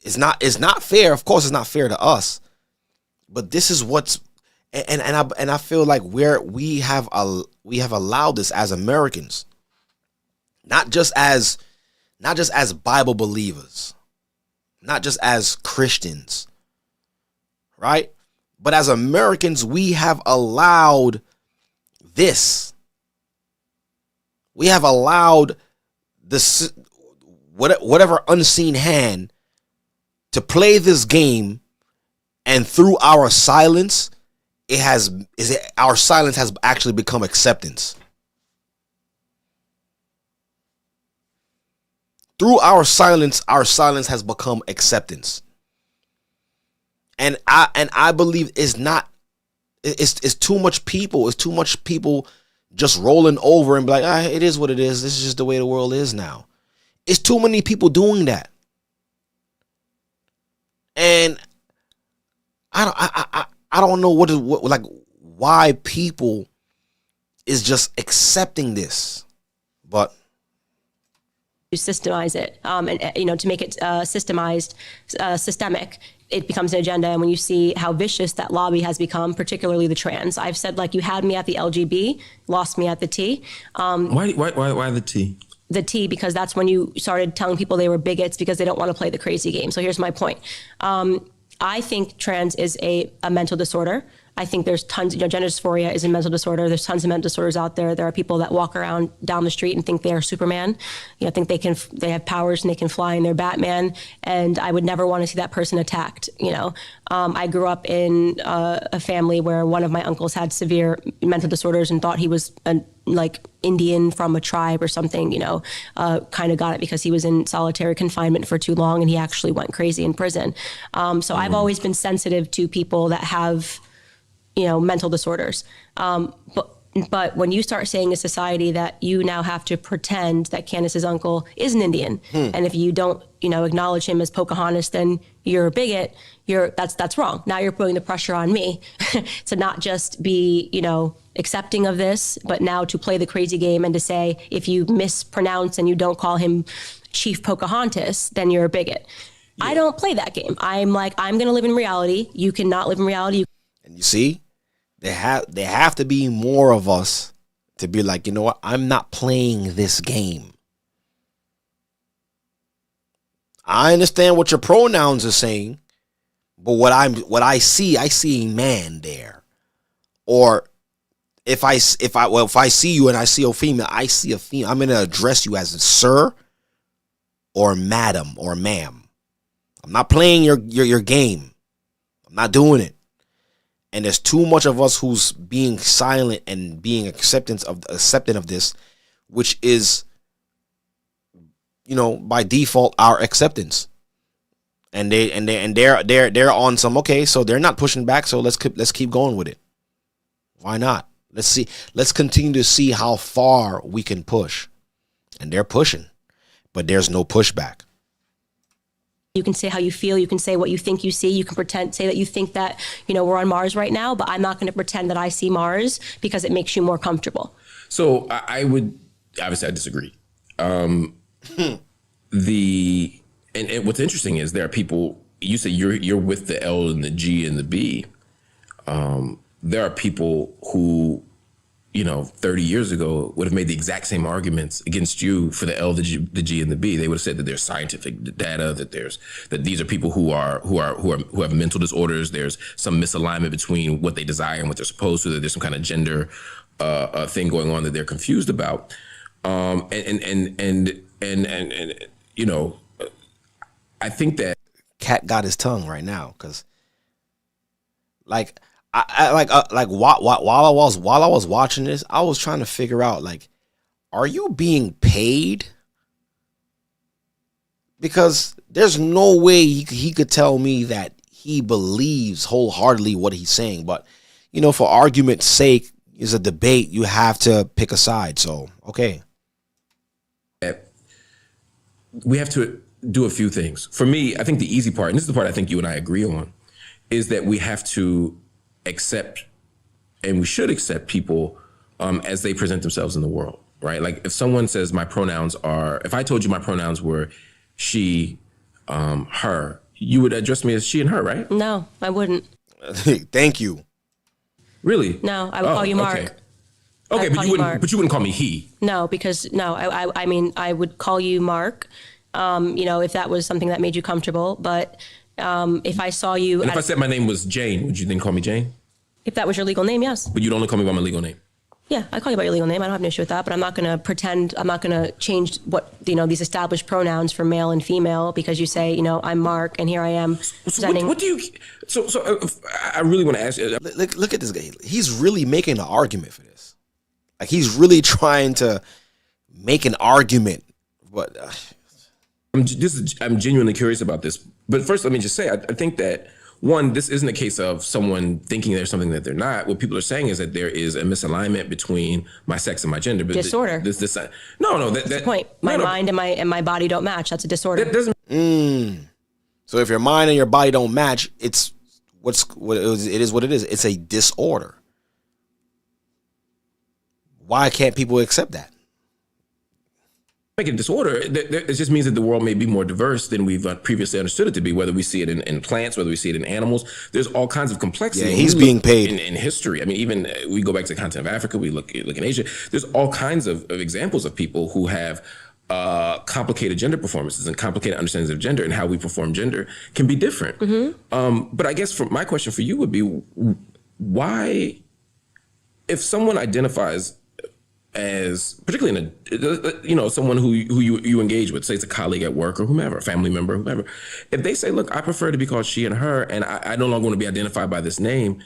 it's not fair. Of course, it's not fair to us, but this is what's. And I feel like we have allowed this as Americans, not just as Bible believers, not just as Christians, right? But as Americans, we have allowed this. We have allowed this whatever unseen hand to play this game, and through our silence. Our silence has actually become acceptance. Through our silence has become acceptance. And I believe it's too much people. It's too much people just rolling over and be like, it is what it is. This is just the way the world is now. It's too many people doing that. And I don't know why people is just accepting this, but systemize it, and to make it systemic, it becomes an agenda. And when you see how vicious that lobby has become, particularly the trans, I've said, like, you had me at the LGB, lost me at the T. Why the T? The T, because that's when you started telling people they were bigots because they don't want to play the crazy game. So here's my point. I think trans is a mental disorder. I think there's tons, gender dysphoria is a mental disorder. There's tons of mental disorders out there. There are people that walk around down the street and think they are Superman. Think they have powers and they can fly and they're Batman. And I would never want to see that person attacked. I grew up in a family where one of my uncles had severe mental disorders and thought he was like Indian from a tribe or something, kind of got it because he was in solitary confinement for too long and he actually went crazy in prison. So I've always been sensitive to people that have mental disorders. But when you start saying in society that you now have to pretend that Candace's uncle is an Indian, and if you don't, acknowledge him as Pocahontas, then you're a bigot, that's wrong. Now you're putting the pressure on me to not just be, accepting of this, but now to play the crazy game and to say, if you mispronounce and you don't call him Chief Pocahontas, then you're a bigot. Yeah. I don't play that game. I'm going to live in reality. You cannot live in reality. And you see, there have to be more of us to be like, you know what? I'm not playing this game. I understand what your pronouns are saying, but what I see a man there. Or if I see you and I see a female, I see a female. I'm going to address you as a sir or madam or ma'am. I'm not playing your game. I'm not doing it. And there's too much of us who's being silent and being accepting of this, which is, by default our acceptance. And they're on some, okay, so they're not pushing back, so let's keep going with it. Why not? Let's continue to see how far we can push. And they're pushing, but there's no pushback. You can say how you feel. You can say what you think you see. You can say that you think that, we're on Mars right now, but I'm not going to pretend that I see Mars because it makes you more comfortable. So I would, obviously I disagree. And what's interesting is there are people, you say you're with the L and the G and the B. There are people who, 30 years ago would have made the exact same arguments against you for the L, the G, and the B. They would have said that there's scientific data, that these are people who have mental disorders. There's some misalignment between what they desire and what they're supposed to. That there's some kind of gender thing going on that they're confused about. I think that Cat got his tongue right now because, while I was watching this, I was trying to figure out, are you being paid? Because there's no way he could tell me that he believes wholeheartedly what he's saying. But, for argument's sake, is a debate. You have to pick a side. So, okay. We have to do a few things. For me, I think the easy part, and this is the part I think you and I agree on, is that we have to accept, and we should accept people as they present themselves in the world, right? Like if someone says if I told you my pronouns were she, her, you would address me as she and her, right? No, I wouldn't. Thank you. Really? No, I would call you Mark. Okay, but you wouldn't call me he. No, because I would call you Mark, if that was something that made you comfortable, but if I saw you... And if I said my name was Jane, would you then call me Jane? If that was your legal name, yes. But you'd only call me by my legal name? Yeah, I call you by your legal name. I don't have an issue with that, but I'm not going to pretend, I'm not going to change what, these established pronouns for male and female because you say, I'm Mark and here I am presenting... What do you... So I really want to ask you... Look at this guy. He's really making an argument for this. He's really trying to make an argument, but... I'm genuinely curious about this. But first, let me just say, I think that, one, this isn't a case of someone thinking there's something that they're not. What people are saying is that there is a misalignment between my sex and my gender. But disorder. That's the point. My mind and my body don't match. That's a disorder. That doesn't... So if your mind and your body don't match, it is what it is. It's a disorder. Why can't people accept that? make a disorder, it just means that the world may be more diverse than we've previously understood it to be, whether we see it in plants, whether we see it in animals. There's all kinds of complexity. Yeah, he's being paid. In history. I mean, even we go back to the continent of Africa, we look in Asia, there's all kinds of examples of people who have complicated gender performances and complicated understandings of gender, and how we perform gender can be different. But I guess my question for you would be, why, if someone identifies as, particularly someone who you engage with, say it's a colleague at work or whomever, a family member, whomever, if they say, look, I prefer to be called she and her, and I no longer want to be identified by this name,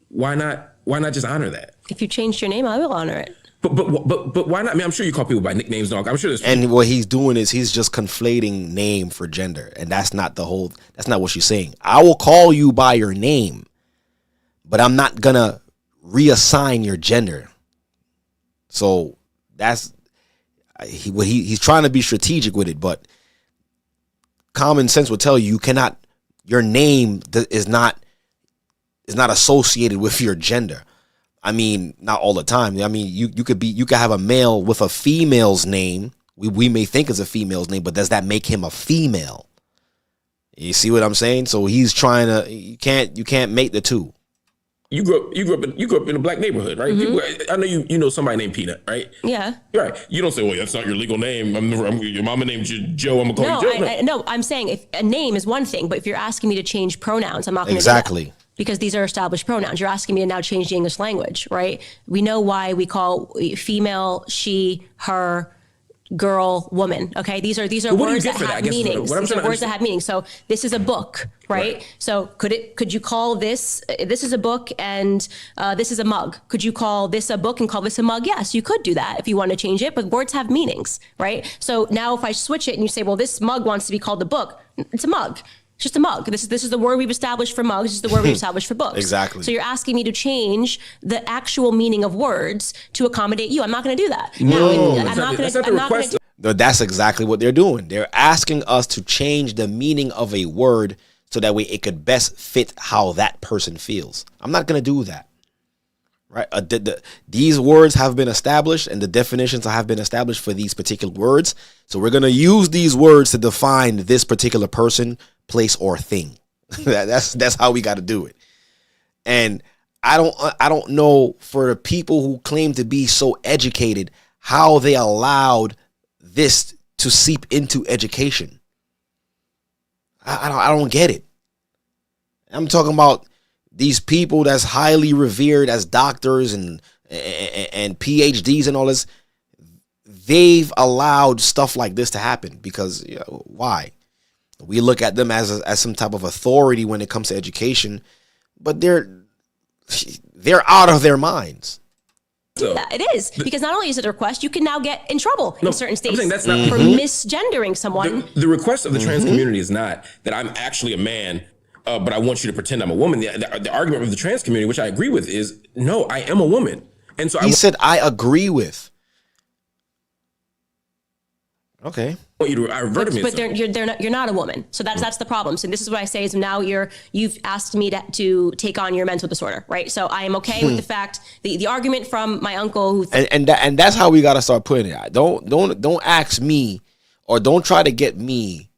why not just honor that? If you changed your name, I will honor it. But why not? I mean, I'm sure you call people by nicknames, dog. I'm sure there's. And what he's doing is he's just conflating name for gender, and that's not what she's saying. I will call you by your name, but I'm not gonna reassign your gender. So that's he's trying to be strategic with it, but common sense would tell you cannot. Your name is not associated with your gender. I mean, not all the time. I mean, you could have a male with a female's name. We may think it's a female's name, but does that make him a female? You see what I'm saying? So he's trying to. You can't make the two. You grew up in a black neighborhood, right? I know you know somebody named Peanut, right? Yeah. Right. You don't say, well, that's not your legal name. Your mama named you Joe. I'm gonna call you Joe. No, I'm saying if a name is one thing, but if you're asking me to change pronouns, I'm not going to exactly. do that. Because these are established pronouns. You're asking me to now change the English language, right? We know why we call female, she, her, girl, woman. Okay, these are words that have meanings. These are words that have meanings. So this is a book, right? So could you call this is a book and this is a mug? Could you call this a book and call this a mug? Yes, you could do that if you want to change it, but words have meanings, right? So now if I switch it and you say, well, this mug wants to be called a book, it's a mug. It's just a mug. This is the word we've established for mugs. This is the word we've established for books. Exactly. So you're asking me to change the actual meaning of words to accommodate you. I'm not going to do that. No, I'm not going to. That's exactly what they're doing. They're asking us to change the meaning of a word so that way it could best fit how that person feels. I'm not going to do that. Right? These words have been established, and the definitions have been established for these particular words. So we're going to use these words to define this particular person, place, or thing. That's how we got to do it. And I don't know, for the people who claim to be so educated, how they allowed this to seep into education. I don't get it. I'm talking about these people that's highly revered as doctors and PhDs and all this. They've allowed stuff like this to happen because why? We look at them as some type of authority when it comes to education, but they're out of their minds. Yeah, it is, because not only is it a request, you can now get in trouble in certain states that's not for misgendering someone. The request of the trans community is not that I'm actually a man, but I want you to pretend I'm a woman. The argument of the trans community, which I agree with, is no, I am a woman. And so he said, I agree with. Okay. I want you to revert me. But you're not a woman. So that's the problem. So this is what I say is now you've asked me to take on your mental disorder, right? So I am okay with the fact, the argument from my uncle who and that's how we got to start putting it. Don't ask me, or don't try to get me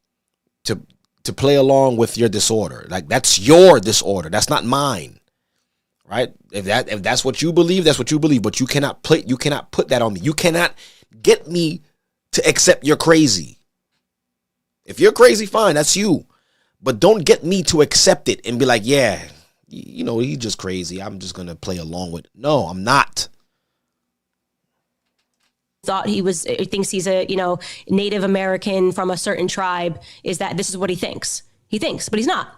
to play along with your disorder. Like, that's your disorder. That's not mine. Right? If that's what you believe, that's what you believe, but you cannot put that on me. You cannot get me to accept you're crazy. If you're crazy, fine, that's you. But don't get me to accept it and be like, yeah, he's just crazy. I'm just going to play along with it. No, I'm not. Thinks he's a, Native American from a certain tribe, is that this is what he thinks. He thinks, but he's not.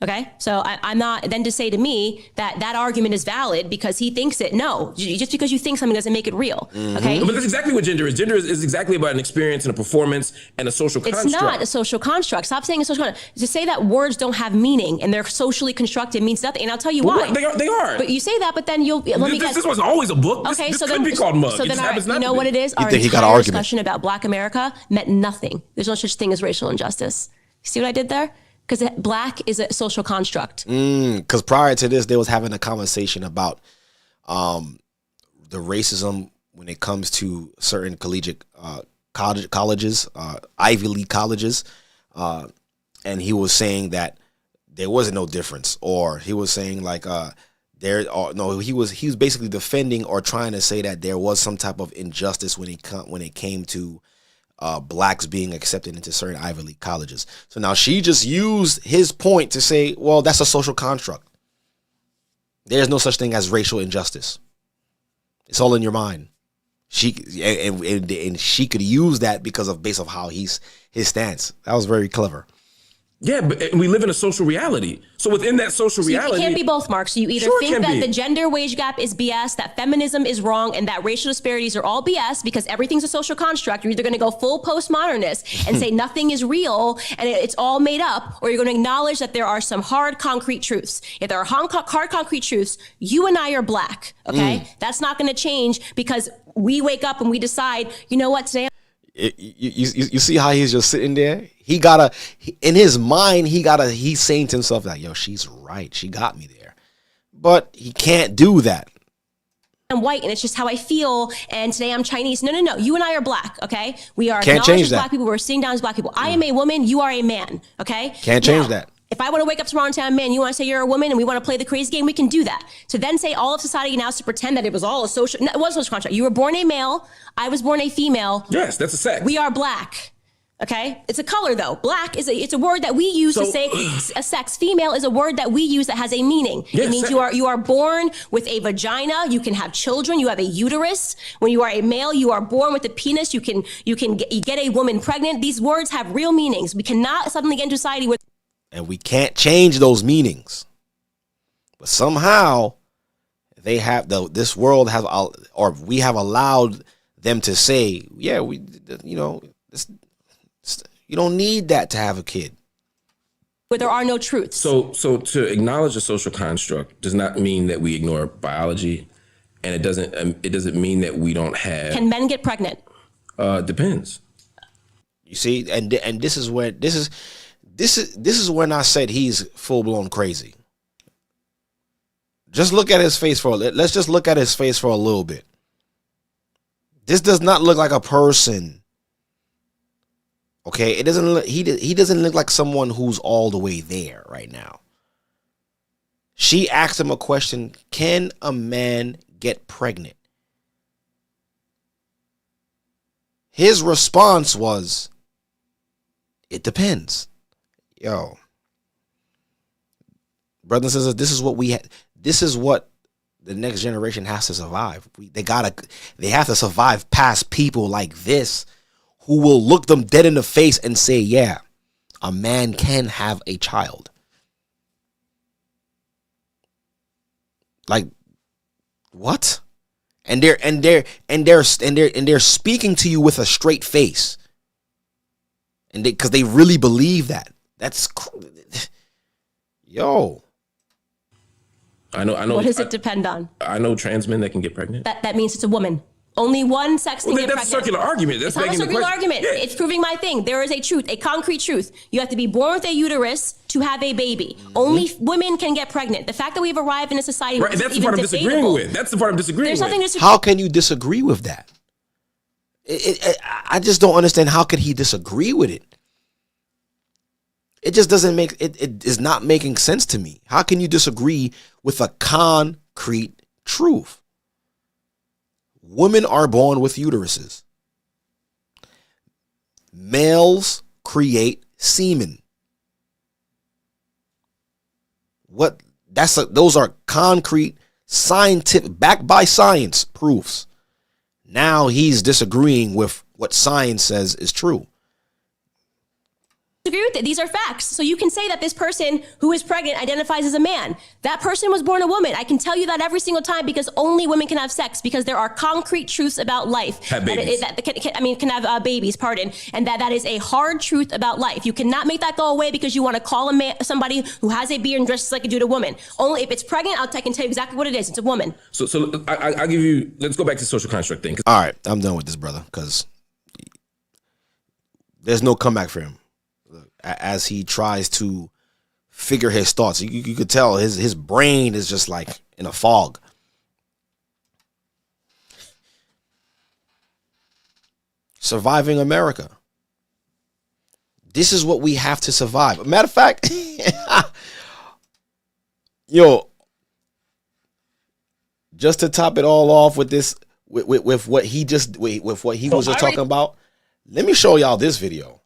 Okay, so I'm not, then to say to me that argument is valid because he thinks it. No, just because you think something doesn't make it real. Okay, but that's exactly what gender is. Gender is exactly about an experience and a performance and a social construct. It's not a social construct. Stop saying a social construct. To say that words don't have meaning and they're socially constructed means nothing. And I'll tell you why. They are. But you say that, but then This wasn't always a book. Okay, this so could be called mug. So then you know what it is? Our entire discussion about Black America meant nothing. There's no such thing as racial injustice. You see what I did there? Because black is a social construct. Because prior to this, they was having a conversation about the racism when it comes to certain collegiate colleges, Ivy League colleges, and he was saying that there wasn't no difference, or he was saying like he was basically defending or trying to say that there was some type of injustice when it came to blacks being accepted into certain Ivy League colleges. So now she just used his point to say, well, that's a social construct. There's no such thing as racial injustice. It's all in your mind. And she could use that based of how his stance. That was very clever. Yeah, but we live in a social reality. So within that social reality, it can't be both, Mark. So you either think that the gender wage gap is BS, that feminism is wrong, and that racial disparities are all BS because everything's a social construct. You're either going to go full postmodernist and say nothing is real and it's all made up, or you're going to acknowledge that there are some hard, concrete truths. If there are hard, concrete truths, you and I are black. Okay, that's not going to change because we wake up and we decide, you know what, today. You see how he's just sitting there? In his mind, he's saying to himself that, yo, she's right. She got me there. But he can't do that. I'm white and it's just how I feel, and today I'm Chinese. No. You and I are black, okay? We are can't change that. Black people. We're sitting down as black people. I am a woman. You are a man, okay? Can't change that. If I want to wake up tomorrow and say I'm a man, you want to say you're a woman and we want to play the crazy game, we can do that. To then say all of society now is to pretend that it was all a social, no, it was a social contract. You were born a male. I was born a female. Yes, that's a sex. We are black. Okay, it's a color though. Black it's a word that we use to say a sex. Female is a word that we use that has a meaning. Yes, it means you are born with a vagina. You can have children. You have a uterus. When you are a male, you are born with a penis. You get a woman pregnant. These words have real meanings. We cannot suddenly get into society with. And we can't change those meanings. But somehow they have this world has, or we have allowed them to say, yeah, you don't need that to have a kid. But there are no truths. So to acknowledge a social construct does not mean that we ignore biology, and it doesn't mean that we don't have. Can men get pregnant? Depends. You see, and this is when I said he's full blown crazy. Just look at his face let's just look at his face for a little bit. This does not look like a person. Okay, it doesn't look, he doesn't look like someone who's all the way there right now. She asked him a question, can a man get pregnant? His response was, it depends. Yo, brothers and sisters, this is what the next generation has to survive. They have to survive past people like this who will look them dead in the face and say, yeah, a man can have a child. Like, what? And they're speaking to you with a straight face. And because they really believe that. That's yo. I know. What does it depend on? I know trans men that can get pregnant. That means it's a woman. Only one sex can get pregnant. That's a circular argument. It's not a circular argument. Yeah. It's proving my thing. There is a truth, a concrete truth. You have to be born with a uterus to have a baby. Only women can get pregnant. The fact that we've arrived in a society right, that's the part I'm disagreeing with. That's the part I'm disagreeing with. Nothing to disagree. How can you disagree with that? I just don't understand. How could he disagree with it? It just doesn't make it is not making sense to me. How can you disagree with a concrete truth? Women are born with uteruses. Males create semen. Those are concrete, scientific, backed by science proofs. Now he's disagreeing with what science says is true. Agree with it. These are facts. So you can say that this person who is pregnant identifies as a man. That person was born a woman. I can tell you that every single time because only women can have sex because there are concrete truths about life. Have babies. Can have babies, pardon. And that is a hard truth about life. You cannot make that go away because you want to call somebody who has a beard and dresses like a dude a woman. Only if it's pregnant, I can tell you exactly what it is. It's a woman. So I'll give you, let's go back to the social construct thing. All right, I'm done with this, brother, because there's no comeback for him. As he tries to figure his thoughts, you could tell his brain is just like in a fog. Surviving America. This is what we have to survive. Matter of fact, yo, just to top it all off with this, with what he just was just talking about, let me show y'all this video.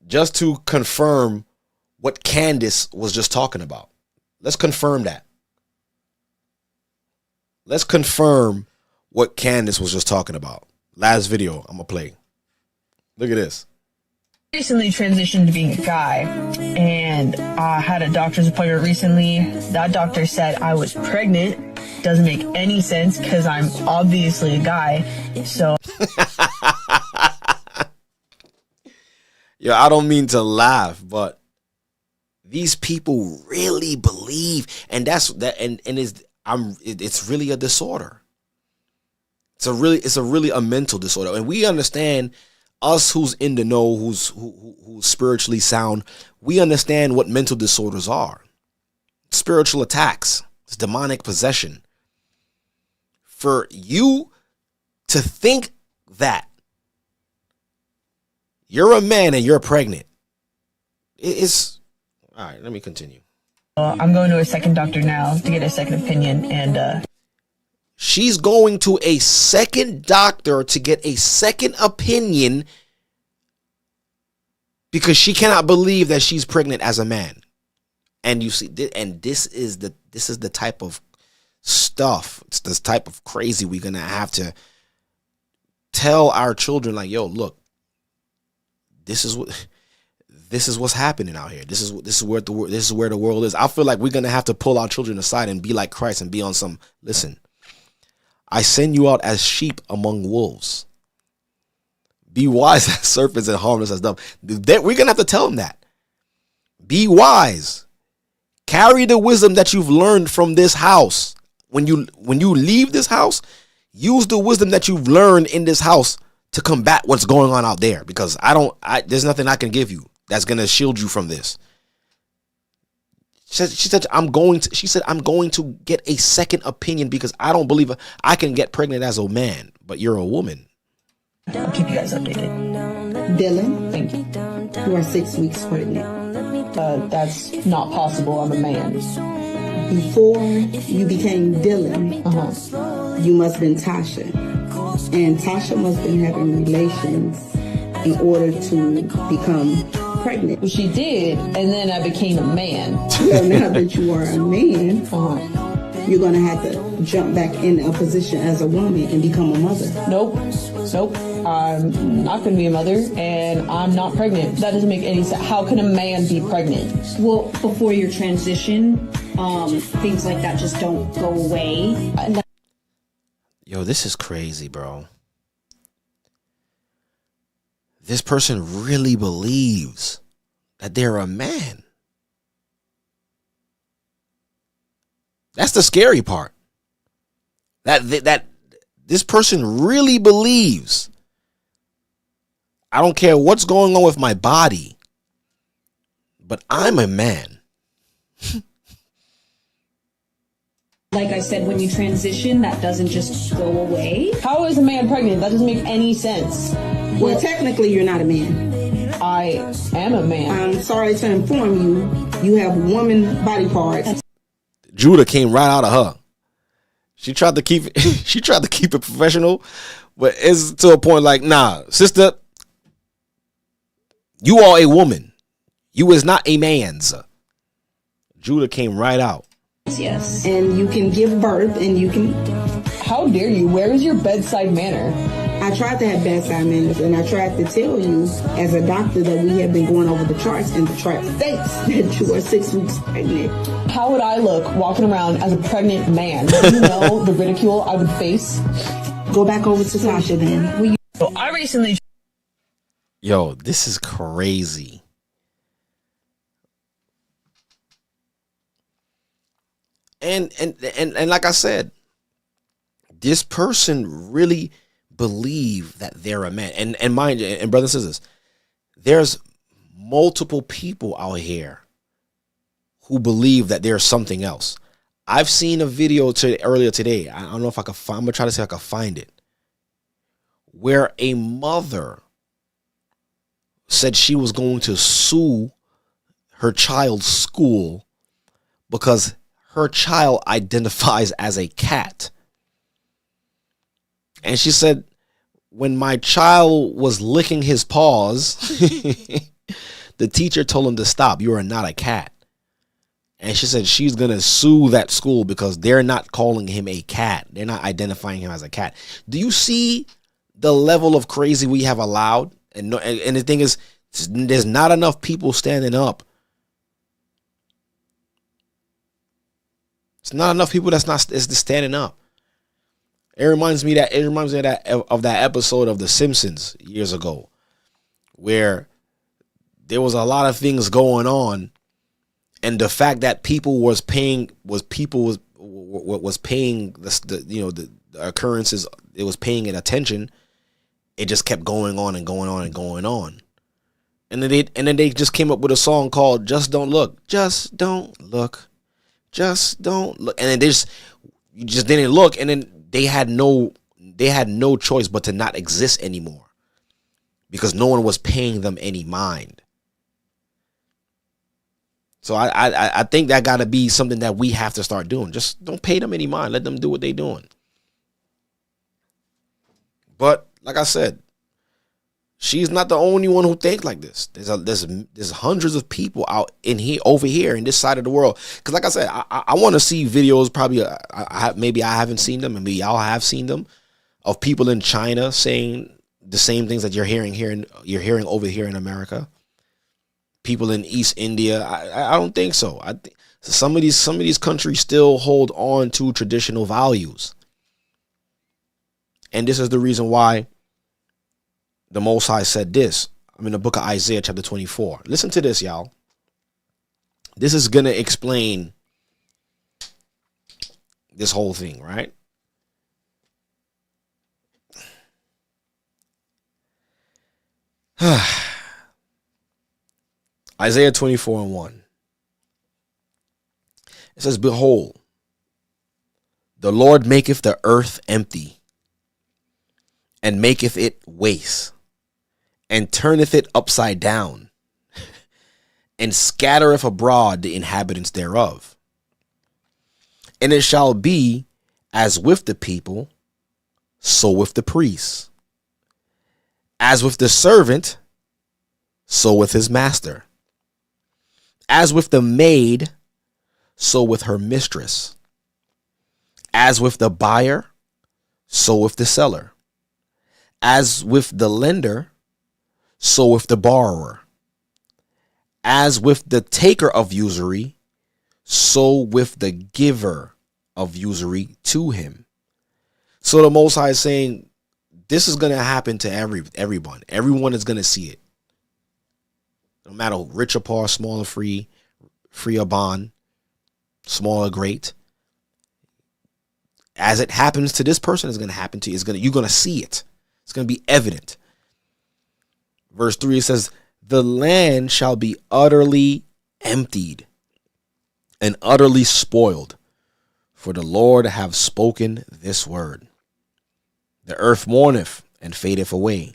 Just to confirm what Candace was just talking about. Let's confirm that. Let's confirm what Candace was just talking about. Last video I'm gonna play. Look at this. Recently transitioned to being a guy, and I had a doctor's appointment recently. That doctor said I was pregnant. Doesn't make any sense because I'm obviously a guy. So yeah, I don't mean to laugh, but these people really believe, and that's that, and it's really a disorder. It's a really a mental disorder, and we understand. Us who's in the know, who's spiritually sound, we understand what mental disorders are. Spiritual attacks, it's demonic possession. For you to think that you're a man and you're pregnant, it's all right. Let me continue. I'm going to a second doctor now to get a second opinion, and she's going to a second doctor to get a second opinion because she cannot believe that she's pregnant as a man. And you see, and this is the type of stuff, it's this type of crazy we're gonna have to tell our children, like, yo, look, this is what's happening out here. This is where the world is. I feel like we're gonna have to pull our children aside and be like Christ and be on some, listen, I send you out as sheep among wolves. Be wise as serpents and harmless as doves. We're going to have to tell them that. Be wise. Carry the wisdom that you've learned from this house. When you leave this house, use the wisdom that you've learned in this house to combat what's going on out there. Because there's nothing I can give you that's going to shield you from this. She said, I'm going to get a second opinion because I don't believe I can get pregnant as a man, but you're a woman. I'll keep you guys updated. Dylan, Thank you. you are 6 weeks pregnant. That's not possible. I'm a man. Before you became Dylan, you must have been Tasha. And Tasha must have been having relations in order to become pregnant. Well, she did, and then I became a man. Well, now that you are a man, you're going to have to jump back in a position as a woman and become a mother. Nope. I'm not going to be a mother, and I'm not pregnant. That doesn't make any sense. How can a man be pregnant? Well, before your transition, things like that just don't go away. Yo, this is crazy, bro. This person really believes that they're a man. That's the scary part. That this person really believes, I don't care what's going on with my body, but I'm a man. Like I said, when you transition, that doesn't just go away. How is a man pregnant? That doesn't make any sense. Well, technically, you're not a man. I am a man. I'm sorry to inform you, you have woman body parts. Judah came right out of her. She tried to keep it professional, but it's to a point like, nah, sister, you are a woman. You is not a man's. Judah came right out. Yes. And you can give birth and you can... How dare you? Where is your bedside manner? I tried to have bedside manners, and I tried to tell you as a doctor that we have been going over the charts, and the chart states that you are 6 weeks pregnant. How would I look walking around as a pregnant man? Do you know the ridicule I would face? Go back over to Tasha then. So I recently... Yo, this is crazy. And like I said, this person really believe that they're a man. And mind you, and brothers and sisters, there's multiple people out here who believe that there's something else. I've seen a video earlier today. I don't know if I can find, I'm gonna try to see if I can find it, where a mother said she was going to sue her child's school because her child identifies as a cat. And she said, when my child was licking his paws, the teacher told him to stop. You are not a cat. And she said she's going to sue that school because they're not calling him a cat. They're not identifying him as a cat. Do you see the level of crazy we have allowed? And the thing is, there's not enough people standing up. It's not enough people that's standing up. It reminds me of that episode of The Simpsons years ago, where there was a lot of things going on, and the fact that people was paying the occurrences, it was paying it attention. It just kept going on and going on and going on, and then they just came up with a song called "Just Don't Look, Just Don't Look, Just Don't Look," and then you just didn't look, and then they had no choice but to not exist anymore because no one was paying them any mind. So I think that got to be something that we have to start doing. Just don't pay them any mind. Let them do what they're doing. But like I said, she's not the only one who thinks like this. There's hundreds of people over here in this side of the world. Because like I said, I want to see videos. Probably maybe I haven't seen them, and maybe y'all have seen them, of people in China saying the same things that you're hearing over here in America. People in East India. I don't think so. I think some of these countries still hold on to traditional values, and this is the reason why the Most High said this. I'm in the book of Isaiah chapter 24. Listen to this, y'all. This is going to explain this whole thing, right? Isaiah 24:1. It says, "Behold, the Lord maketh the earth empty, and maketh it waste, and turneth it upside down, and scattereth abroad the inhabitants thereof. And it shall be as with the people, so with the priests, as with the servant, so with his master, as with the maid, so with her mistress, as with the buyer, so with the seller, as with the lender, so with the borrower, as with the taker of usury, so with the giver of usury to him." So the Most High is saying this is going to happen to everyone. Everyone is going to see it. No matter rich or poor, small or free or bond, small or great. As it happens to this person, it's going to happen to you. You're going to see it. It's going to be evident. Verse 3 says, "The land shall be utterly emptied and utterly spoiled, for the Lord have spoken this word. The earth mourneth and fadeth away.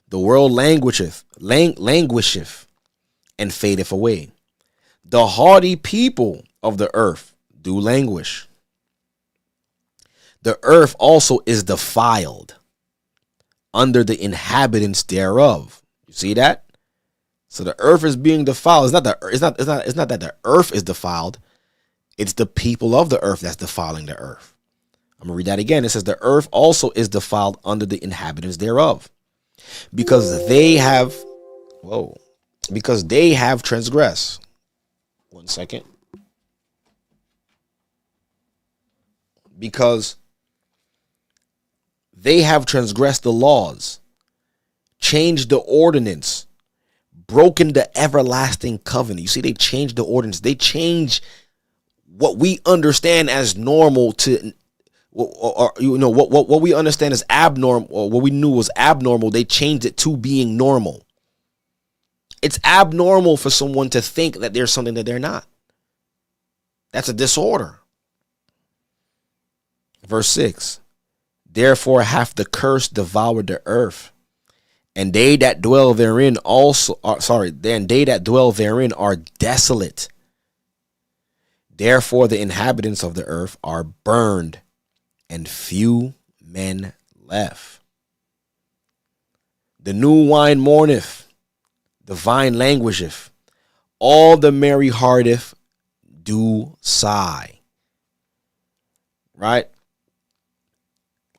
The world languisheth and fadeth away. The hardy people of the earth do languish. The earth also is defiled under the inhabitants thereof." You see that? So the earth is being defiled. It's not that the earth is defiled. It's the people of the earth that's defiling the earth. I'm gonna read that again. It says the earth also is defiled under the inhabitants thereof, because they have transgressed. One second. Because they have transgressed the laws, changed the ordinance, broken the everlasting covenant. You see, they changed the ordinance. They changed what we understand as normal to, or what we understand as abnormal, or what we knew was abnormal. They changed it to being normal. It's abnormal for someone to think that there's something that they're not. That's a disorder. Verse 6. Therefore hath the curse devoured the earth, and they that dwell therein are desolate. Therefore the inhabitants of the earth are burned, and few men left. The new wine mourneth, the vine languisheth, all the merry hearteth do sigh. Right?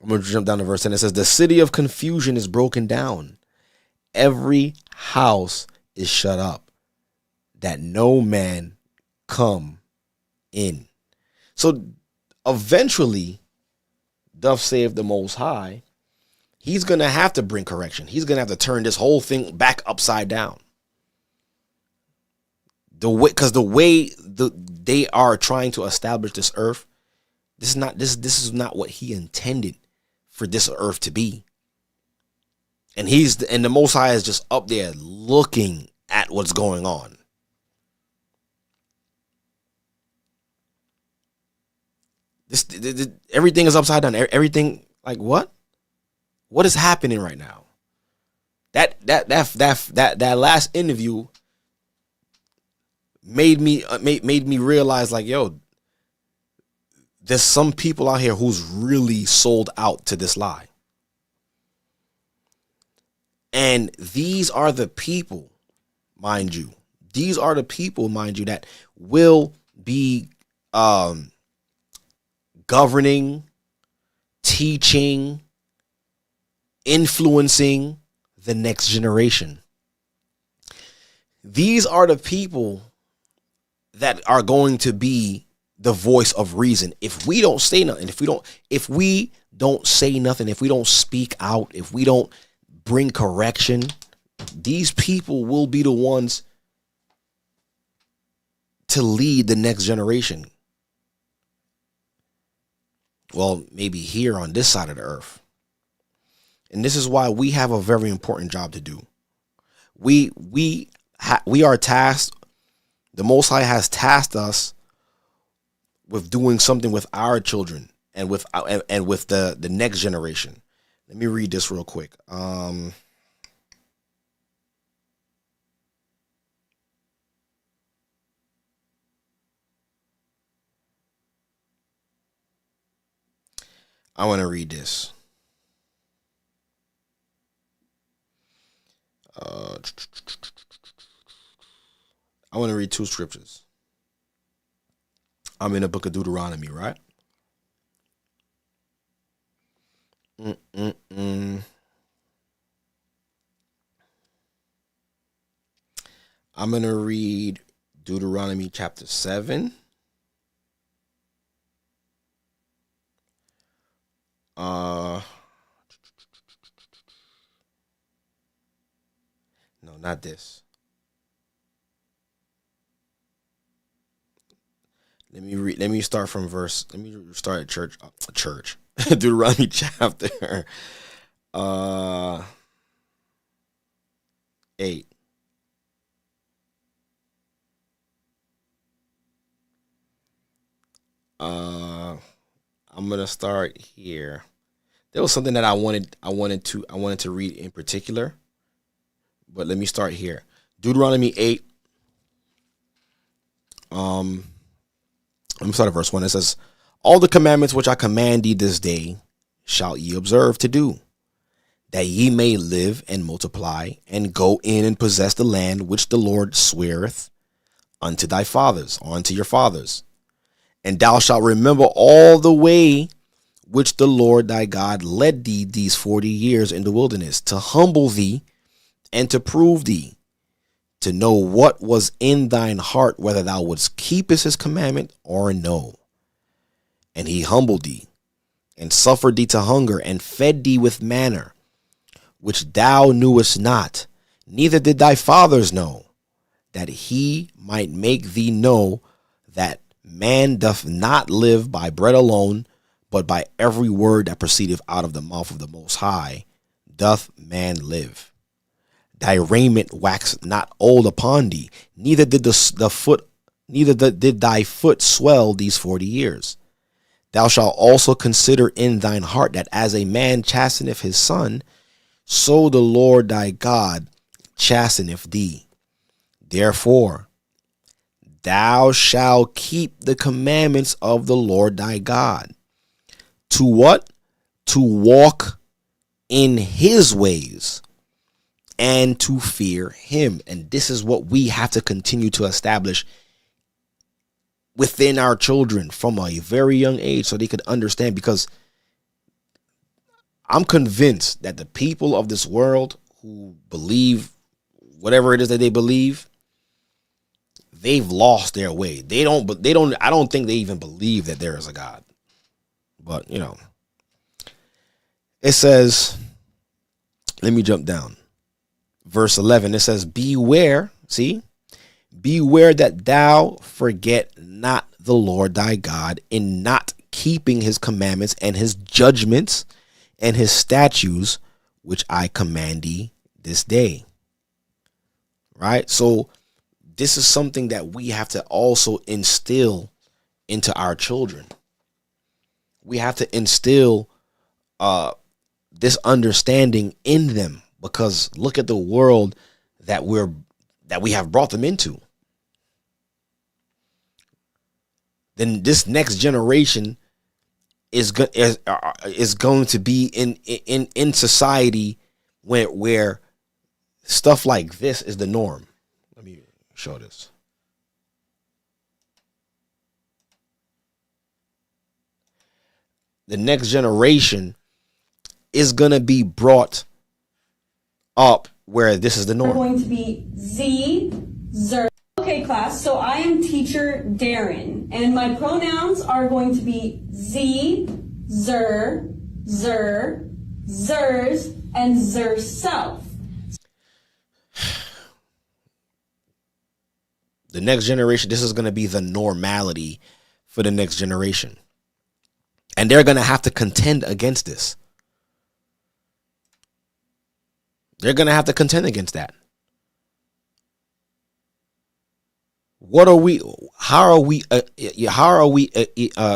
I'm going to jump down to verse 10. It says, the city of confusion is broken down. Every house is shut up, that no man come in. So eventually, doth save the Most High, he's going to have to bring correction. He's going to have to turn this whole thing back upside down. Because the way they are trying to establish this earth, this is not what he intended for this earth to be. And the Most High is just up there looking at what's going on. Everything is upside down. Everything, like, what? What is happening right now? That last interview made me realize, like, yo, there's some people out here who's really sold out to this lie. And these are the people, mind you, that will be governing, teaching, influencing the next generation. These are the people that are going to be the voice of reason. If we don't say nothing, if we don't say nothing, if we don't speak out, if we don't bring correction, these people will be the ones to lead the next generation. Well, maybe here on this side of the earth. And this is why we have a very important job to do. We are tasked, the Most High has tasked us with doing something with our children and with the next generation. Let me read this real quick. I want to read this. I want to read two scriptures. I'm in the book of Deuteronomy, right? I'm going to read Deuteronomy chapter 7. No, not this. Let me start from verse. Let me start at church. Deuteronomy chapter 8. I'm gonna start here. There was something that I wanted to read in particular, but let me start here. Deuteronomy 8. Let me start at verse 1. It says, all the commandments which I command thee this day shall ye observe to do, that ye may live and multiply, and go in and possess the land which the Lord sweareth unto thy fathers, or unto your fathers. And thou shalt remember all the way which the Lord thy God led thee these 40 years in the wilderness, to humble thee and to prove thee, to know what was in thine heart, whether thou wouldst keep his commandment or no. And he humbled thee, and suffered thee to hunger, and fed thee with manna, which thou knewest not, neither did thy fathers know, that he might make thee know that man doth not live by bread alone, but by every word that proceedeth out of the mouth of the Most High doth man live. Thy raiment waxed not old upon thee, neither did thy foot swell these 40 years. Thou shalt also consider in thine heart that as a man chasteneth his son, so the Lord thy God chasteneth thee. Therefore, thou shalt keep the commandments of the Lord thy God. To what? To walk in his ways and to fear him. And this is what we have to continue to establish within our children from a very young age so they could understand, because I'm convinced that the people of this world who believe whatever it is that they believe, they've lost their way. I don't think they even believe that there is a God. But, you know, it says, let me jump down. Verse 11, it says, beware, see? Beware that thou forget not the Lord thy God in not keeping his commandments and his judgments and his statutes, which I command thee this day. Right? So this is something that we have to also instill into our children. We have to instill this understanding in them, because look at the world that we have brought them into. Then this next generation is going to be in society where stuff like this is the norm. Let me show this. The next generation is going to be brought up where this is the norm. Going to be Z, Zer. Okay, class, so I am teacher Darren, and my pronouns are going to be Z, Zer, Zer, Zers, and Zerself. The next generation, this is going to be the normality for the next generation. And they're going to have to contend against this. They're going to have to contend against that. How are we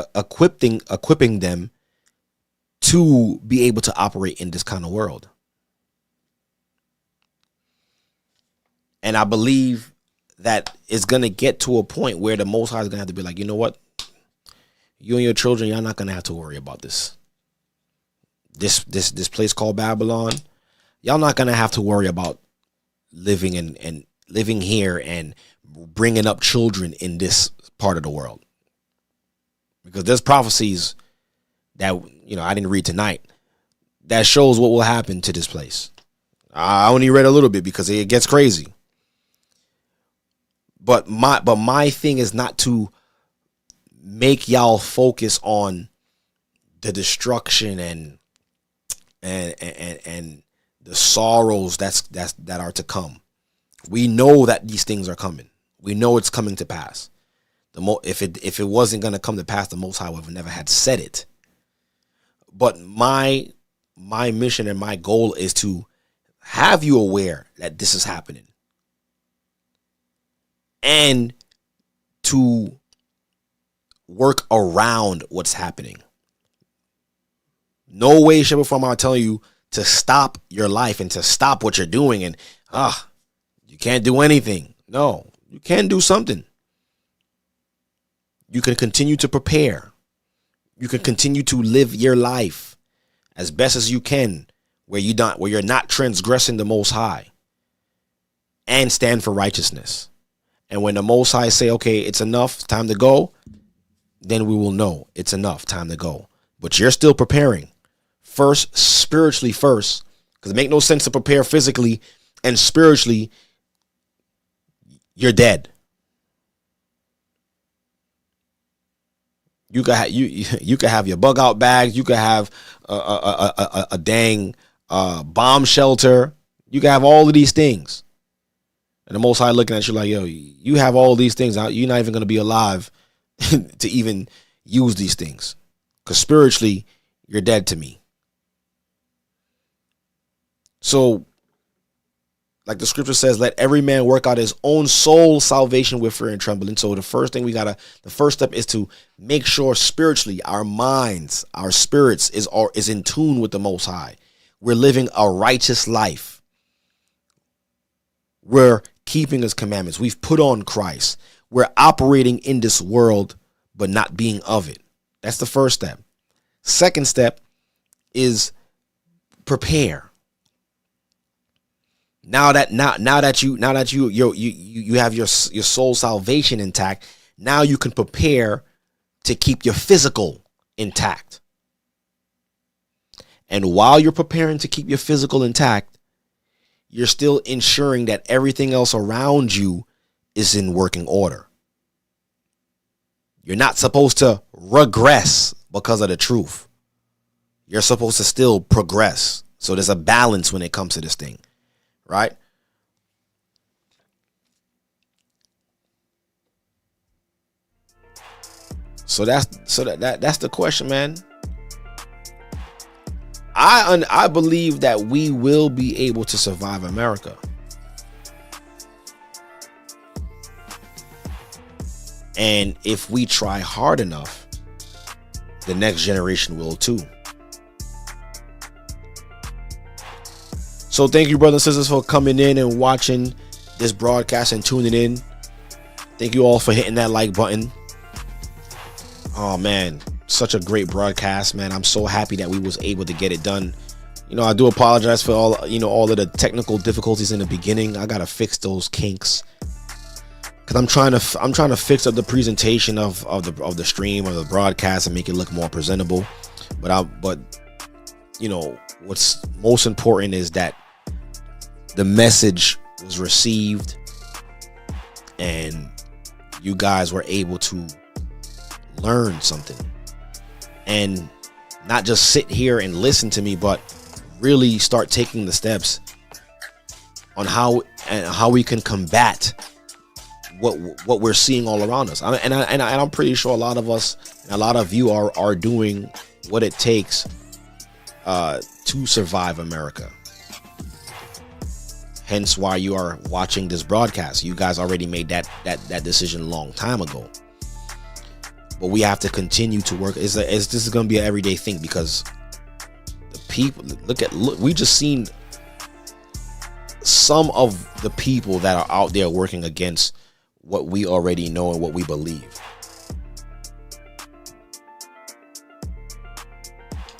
equipping them to be able to operate in this kind of world? And I believe that it's going to get to a point where the Most High is going to have to be like, you know what? You and your children, y'all not going to have to worry about this. This place called Babylon. Y'all not going to have to worry about living and living here and bringing up children in this part of the world. Because there's prophecies that, you know, I didn't read tonight that shows what will happen to this place. I only read a little bit because it gets crazy. But my thing is not to make y'all focus on the destruction and the sorrows that are to come. We know that these things are coming. We know it's coming to pass. If it wasn't going to come to pass, the Most High would have never had said it. But my mission and my goal is to have you aware that this is happening, and to work around what's happening. No way, shape, or form am I telling you to stop your life and to stop what you're doing and you can't do anything. No, you can do something. You can continue to prepare. You can continue to live your life as best as you can, where you're not transgressing the Most High, and stand for righteousness. And when the Most High say, okay, it's enough, time to go, then we will know it's enough, time to go. But you're still preparing. First, spiritually first, because it makes no sense to prepare physically and spiritually you're dead. You could have your bug out bags. You could have a dang bomb shelter. You can have all of these things. And the Most High looking at you like, yo, you have all these things. You're not even going to be alive to even use these things. Because spiritually, you're dead to me. So like the scripture says, let every man work out his own soul salvation with fear and trembling. So the first step is to make sure spiritually our minds, our spirits is in tune with the Most High. We're living a righteous life. We're keeping his commandments. We've put on Christ. We're operating in this world, but not being of it. That's the first step. Second step is prepare. Now that you have your soul salvation intact, now you can prepare to keep your physical intact. And while you're preparing to keep your physical intact, you're still ensuring that everything else around you is in working order. You're not supposed to regress because of the truth. You're supposed to still progress. So there's a balance when it comes to this thing, right? So that's the question, man. I believe that we will be able to survive America. And if we try hard enough, the next generation will too. So thank you, brothers and sisters, for coming in and watching this broadcast and tuning in. Thank you all for hitting that like button. Oh man, such a great broadcast, man. I'm so happy that we was able to get it done. You know, I do apologize for all of the technical difficulties in the beginning. I gotta fix those kinks, because I'm trying to fix up the presentation of the stream or the broadcast and make it look more presentable. But you know, what's most important is that the message was received and you guys were able to learn something and not just sit here and listen to me, but really start taking the steps on how we can combat what we're seeing all around us. And I'm pretty sure a lot of us, a lot of you are doing what it takes to survive America. Hence why you are watching this broadcast. You guys already made that decision a long time ago. But we have to continue to work. This is going to be an everyday thing, because the people, we just seen some of the people that are out there working against what we already know and what we believe.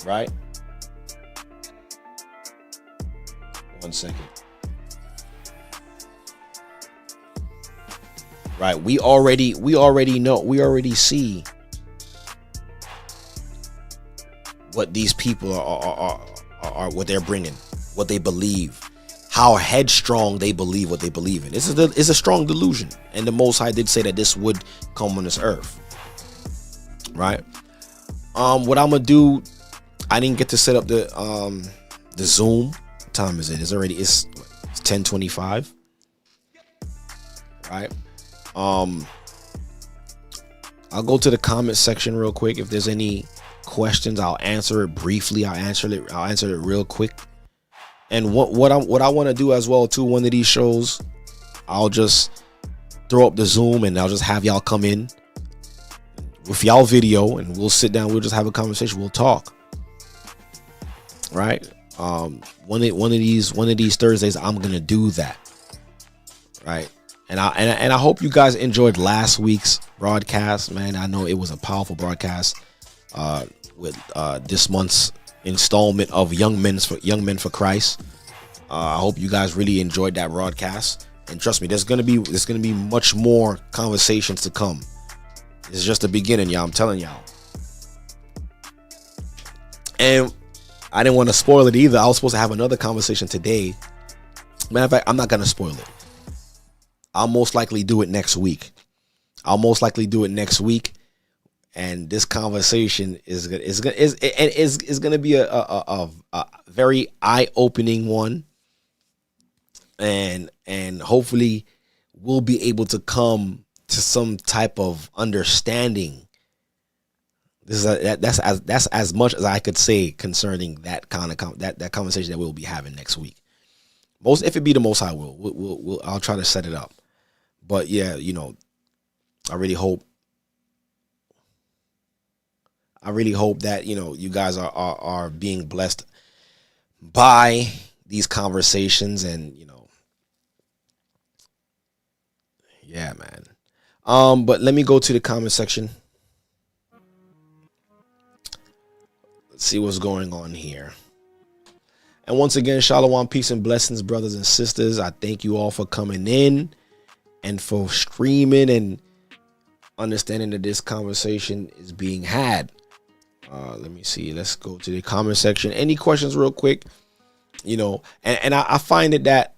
Right? 1 second. Right, we already know, we already see what these people are what they're bringing, what they believe, how headstrong they believe what they believe in. It's a strong delusion, and the Most High did say that this would come on this earth. Right. What I'm gonna do, I didn't get to set up the Zoom. What time is it? It's 10:25. Right. I'll go to the comment section real quick. If there's any questions, I'll answer it briefly. I'll answer it real quick. And what I want to do as well too, one of these shows, I'll just throw up the Zoom and I'll just have y'all come in with y'all video and we'll sit down. We'll just have a conversation. We'll talk. Right. One of these Thursdays, I'm gonna do that. Right. And I hope you guys enjoyed last week's broadcast, man. I know it was a powerful broadcast with this month's installment of Young Men for Christ. I hope you guys really enjoyed that broadcast. And trust me, there's gonna be much more conversations to come. It's just the beginning, y'all. I'm telling y'all. And I didn't want to spoil it either. I was supposed to have another conversation today. Matter of fact, I'm not gonna spoil it. I'll most likely do it next week. And this conversation is going to be a very eye-opening one. And hopefully we'll be able to come to some type of understanding. That's as much as I could say concerning that kind of that conversation that we'll be having next week. If it be the Most High will, I'll try to set it up. But yeah, you know, I really hope that, you know, you guys are being blessed by these conversations, and, you know, yeah, man. But let me go to the comment section. Let's see what's going on here. And once again, shalom, peace and blessings, brothers and sisters. I thank you all for coming in and for streaming and understanding that this conversation is being had. Let me see. Let's go to the comment section. Any questions real quick? You know, and I find it that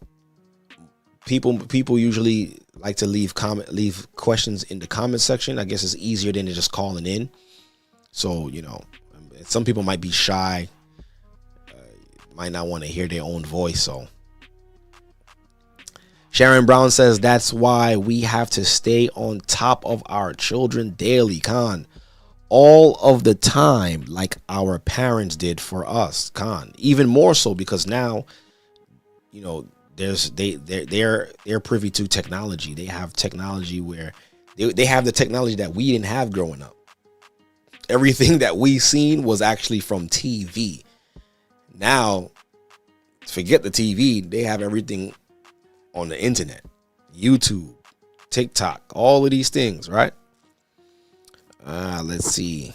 people usually like to leave questions in the comment section. I guess it's easier than just calling in. So, you know, some people might be shy, might not want to hear their own voice. So Sharon Brown says that's why we have to stay on top of our children daily, Khan, all of the time, like our parents did for us, Khan. Even more so because now, you know, they're privy to technology. They have technology where they have the technology that we didn't have growing up. Everything that we seen was actually from TV. Now, forget the TV. They have everything on the internet, YouTube, TikTok, all of these things, right? Let's see.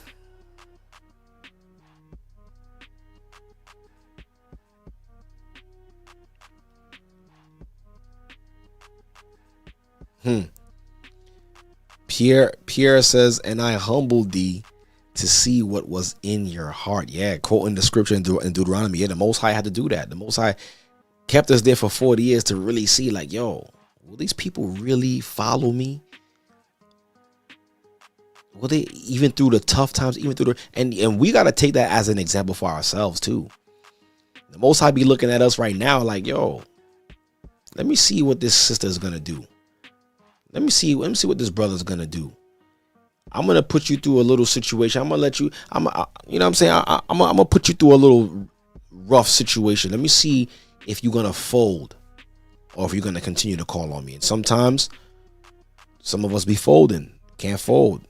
Pierre says, and I humbled thee to see what was in your heart. Yeah, quoting the scripture in Deuteronomy. Yeah, the Most High had to do that. The Most High kept us there for 40 years to really see, like, yo, will these people really follow me? Will they, even through the tough times, even through the, and we got to take that as an example for ourselves too. The Most High be looking at us right now like, yo, let me see what this sister is going to do. Let me see what this brother is going to do. I'm going to put you through a little situation. I'm going to let you, you know what I'm saying? I'm going to put you through a little rough situation. Let me see if you're going to fold or if you're going to continue to call on me. And sometimes some of us be folding, can't fold.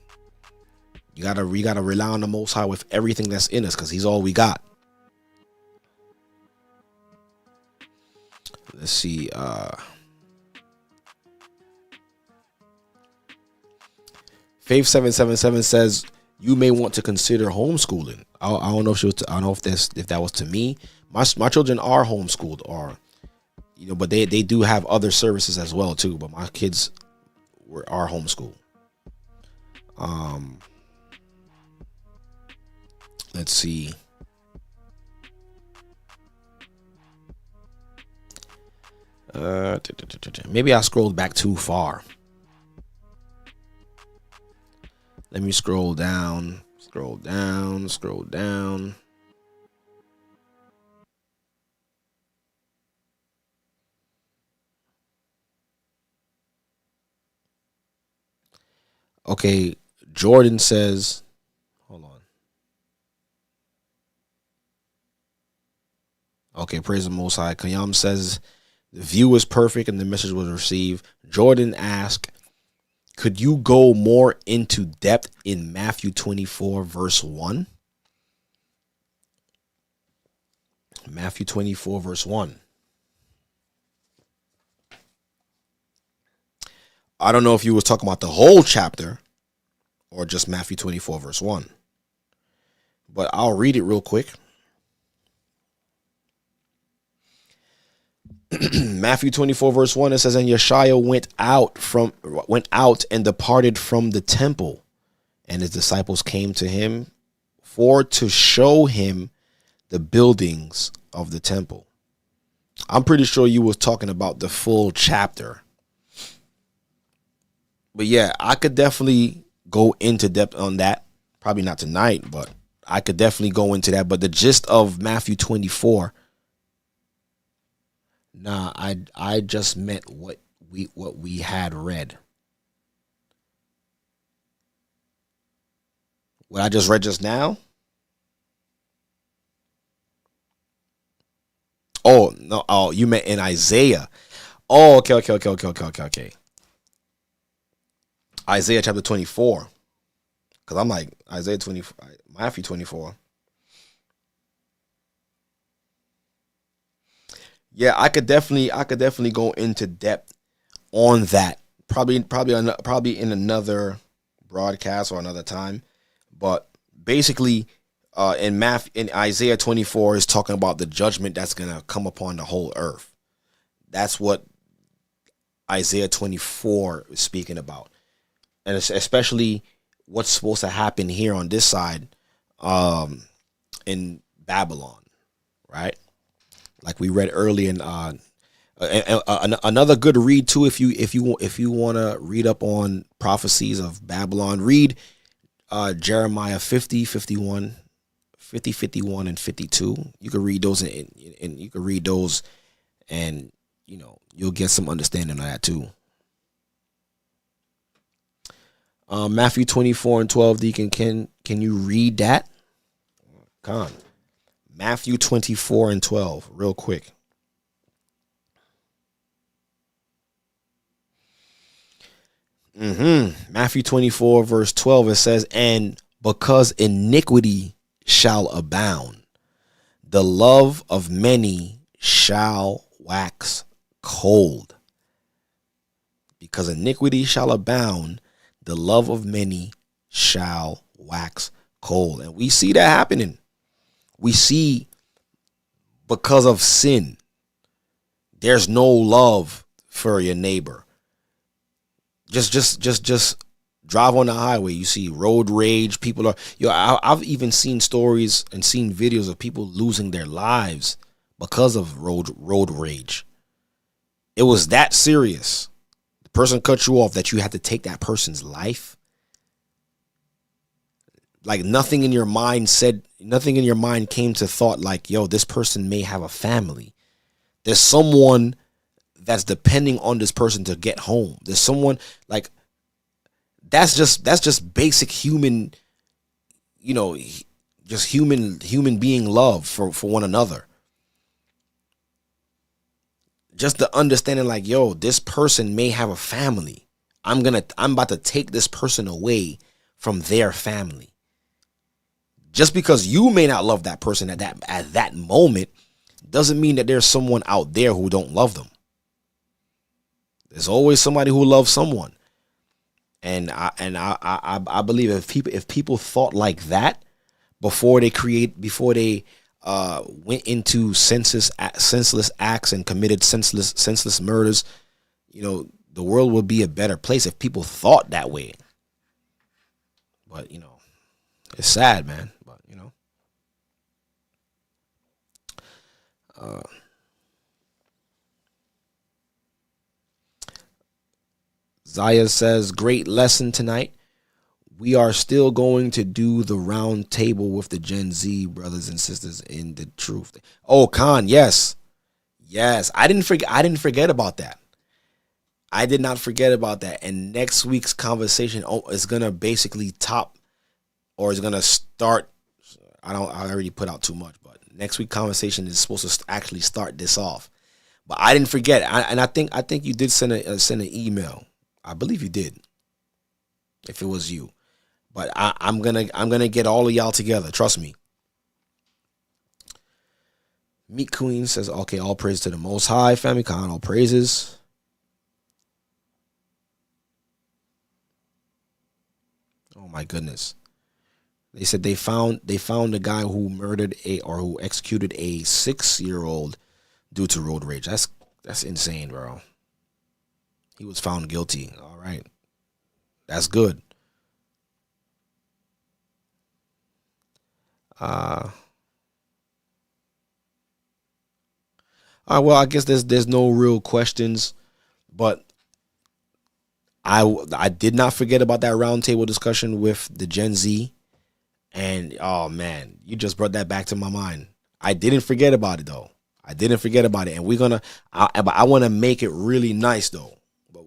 We gotta rely on the Most High with everything that's in us, because he's all we got. Let's see. Faith 777 says you may want to consider homeschooling. I don't know if I don't know if that was to me. My children are homeschooled, or, you know, but they do have other services as well too. But my kids are homeschooled. Let's see. Maybe I scrolled back too far. Let me scroll down. Okay, Jordan says, hold on. Okay, praise the Most High. Kayam says the view is perfect and the message was received. Jordan asked, could you go more into depth in Matthew 24 verse 1? Matthew 24 verse 1. I don't know if you was talking about the whole chapter or just Matthew 24 verse 1. But I'll read it real quick. Matthew 24 verse 1, it says, and Yeshua went out and departed from the temple, and his disciples came to him to show him the buildings of the temple. I'm pretty sure you was talking about the full chapter. But yeah, I could definitely go into depth on that. Probably not tonight, but I could definitely go into that. But the gist of Matthew 24, nah, I just meant what we had read. What I just read just now? Oh no! Oh, you meant in Isaiah. Oh, okay. Isaiah chapter 24. Because I'm like Isaiah 24, Matthew 24. Yeah, I could definitely go into depth on that. Probably in another broadcast or another time. But basically, in Isaiah 24 is talking about the judgment that's gonna come upon the whole earth. That's what Isaiah 24 is speaking about, and it's especially what's supposed to happen here on this side, in Babylon, right? Like we read earlier in another good read too. If you want to read up on prophecies of Babylon, read Jeremiah 50, 51, 50, 51, and 52. You can read those and you can read those, and you'll get some understanding of that too. Matthew 24 and 12, Deacon, can you read that? Con. Matthew 24 and 12, real quick. Matthew 24 verse 12, it says, and because iniquity shall abound, the love of many shall wax cold. Because iniquity shall abound, the love of many shall wax cold. And we see that happening. We see, because of sin, there's no love for your neighbor. Just drive on the highway. You see road rage. People are, I've even seen stories and seen videos of people losing their lives because of road rage. It was that serious. The person cut you off that you had to take that person's life. Like nothing in your mind came to thought like, yo, this person may have a family. There's someone that's depending on this person to get home. There's someone like, that's just basic human, just human being love for one another. Just the understanding like, yo, this person may have a family. I'm about to take this person away from their family. Just because you may not love that person at that moment doesn't mean that there's someone out there who don't love them. There's always somebody who loves someone. And I believe if people thought like that before they went into senseless acts and committed senseless murders, the world would be a better place if people thought that way. But it's sad, man. But Zaya says, great lesson tonight. We are still going to do the round table with the Gen Z brothers and sisters in the truth. Oh, Khan, yes. I didn't forget about that. I did not forget about that. And next week's conversation is gonna basically top, or is gonna start. I already put out too much, but next week's conversation is supposed to actually start this off. But I didn't forget, and I think you did send an email. I believe you did. If it was you, but I'm gonna get all of y'all together. Trust me. Meat Queen says, okay, all praise to the Most High, family. Khan, all praises. Oh my goodness. They said they found the guy who murdered who executed a 6-year-old due to road rage. That's insane, bro. He was found guilty. All right. That's good. Well, I guess there's no real questions, but I did not forget about that roundtable discussion with the Gen Z, and oh man, you just brought that back to my mind. I didn't forget about it though. And I want to make it really nice though. But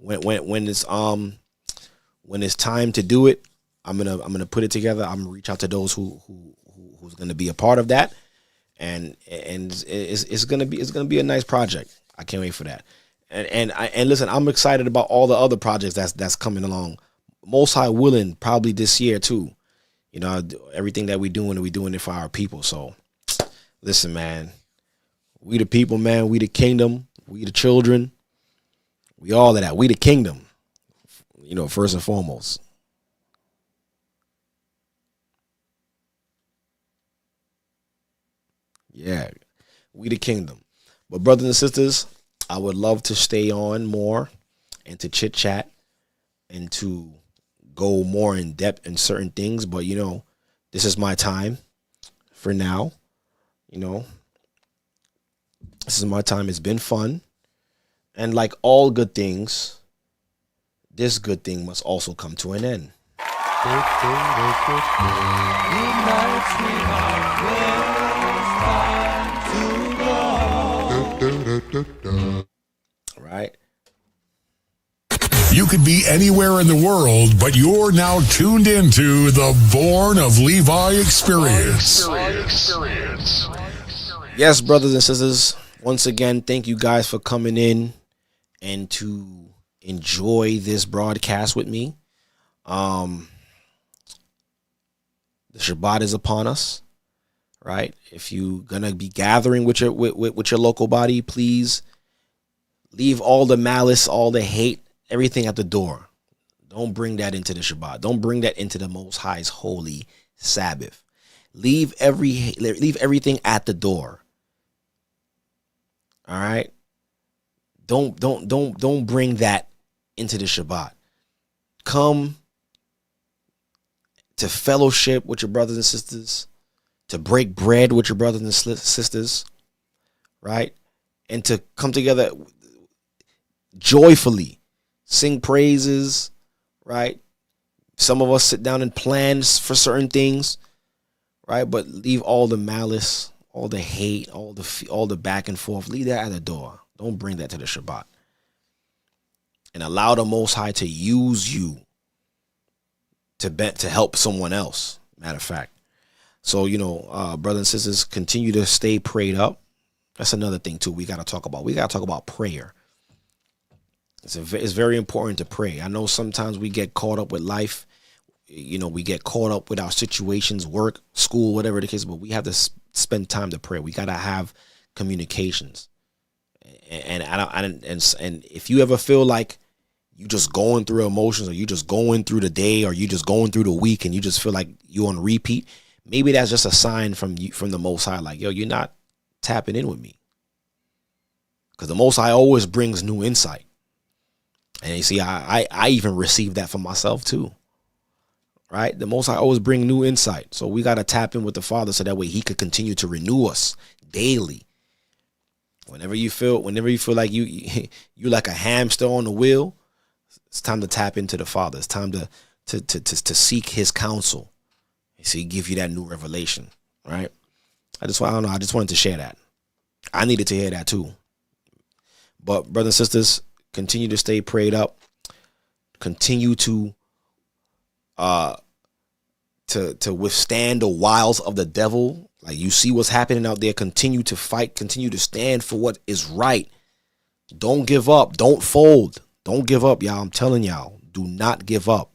when it's time to do it, I'm gonna put it together. I'm gonna reach out to those who's gonna be a part of that. and it's gonna be a nice project. I can't wait for that. And listen, I'm excited about all the other projects that's coming along. Most High willing, probably this year too. You know, everything that we're doing it for our people. So listen, man, we the people, man. We the kingdom. We the children. We all of that. We the kingdom. You know, first and foremost. Yeah, we the kingdom. But brothers and sisters, I would love to stay on more and to chit chat and to go more in depth in certain things. But, you know, this is my time for now. You know, this is my time. It's been fun. And like all good things, this good thing must also come to an end. Right? You could be anywhere in the world, but you're now tuned into the Born of Levi experience. Yes, brothers and sisters, once again, thank you guys for coming in and to enjoy this broadcast with me. The Shabbat is upon us, right? If you're gonna be gathering with your local body, please leave all the malice, all the hate, everything at the door. Don't bring that into the Shabbat. Don't bring that into the Most High's holy Sabbath. Leave everything at the door. All right. Don't bring that into the Shabbat. Come to fellowship with your brothers and sisters, to break bread with your brothers and sisters, right? And to come together joyfully, sing praises, right? Some of us sit down and plan for certain things, right? But leave all the malice, all the hate, all the back and forth. Leave that at the door. Don't bring that to the Shabbat. And allow the Most High to use you to help someone else. Matter of fact. So, you know, brothers and sisters, continue to stay prayed up. That's another thing too we got to talk about. We got to talk about prayer. It's very important to pray. I know sometimes we get caught up with life. You know, we get caught up with our situations, work, school, whatever the case, but we have to spend time to pray. We got to have communications. And if you ever feel like you just going through emotions, or you just going through the day, or you just going through the week, and you just feel like you're on repeat, maybe that's just a sign from the Most High, like, yo, you're not tapping in with me. Because the Most High always brings new insight. And you see, I even received that for myself too. Right? The Most High always bring new insight. So we got to tap in with the Father so that way he could continue to renew us daily. Whenever you feel like you like a hamster on the wheel, it's time to tap into the Father. It's time to seek his counsel. So he give you that new revelation, right? I just wanted to share that. I needed to hear that too. But brothers and sisters, continue to stay prayed up. Continue to withstand the wiles of the devil. Like, you see what's happening out there. Continue to fight. Continue to stand for what is right. Don't give up. Don't fold. Don't give up, y'all. I'm telling y'all, do not give up.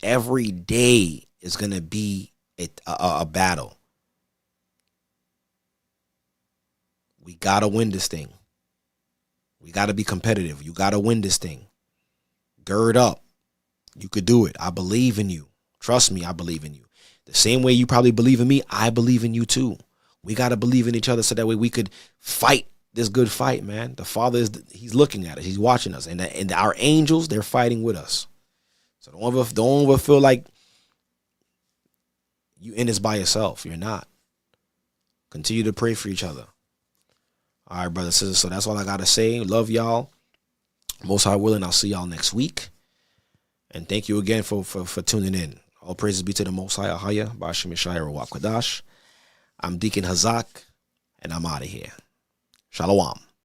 Every day is going to be a battle. We got to win this thing. We got to be competitive. You got to win this thing. Gird up. You could do it. I believe in you. Trust me, I believe in you. The same way you probably believe in me, I believe in you too. We got to believe in each other so that way we could fight this good fight, man. The Father he's looking at us. He's watching us. And our angels, they're fighting with us. So don't ever feel like you in this by yourself. You're not. Continue to pray for each other. All right, brothers and sisters. So that's all I got to say. Love y'all. Most High willing, I'll see y'all next week. And thank you again for tuning in. All praises be to the Most High, Ahaya, Bashim Yeshaya, Rawchaa. I'm Deacon Hazak, and I'm out of here. Shalom.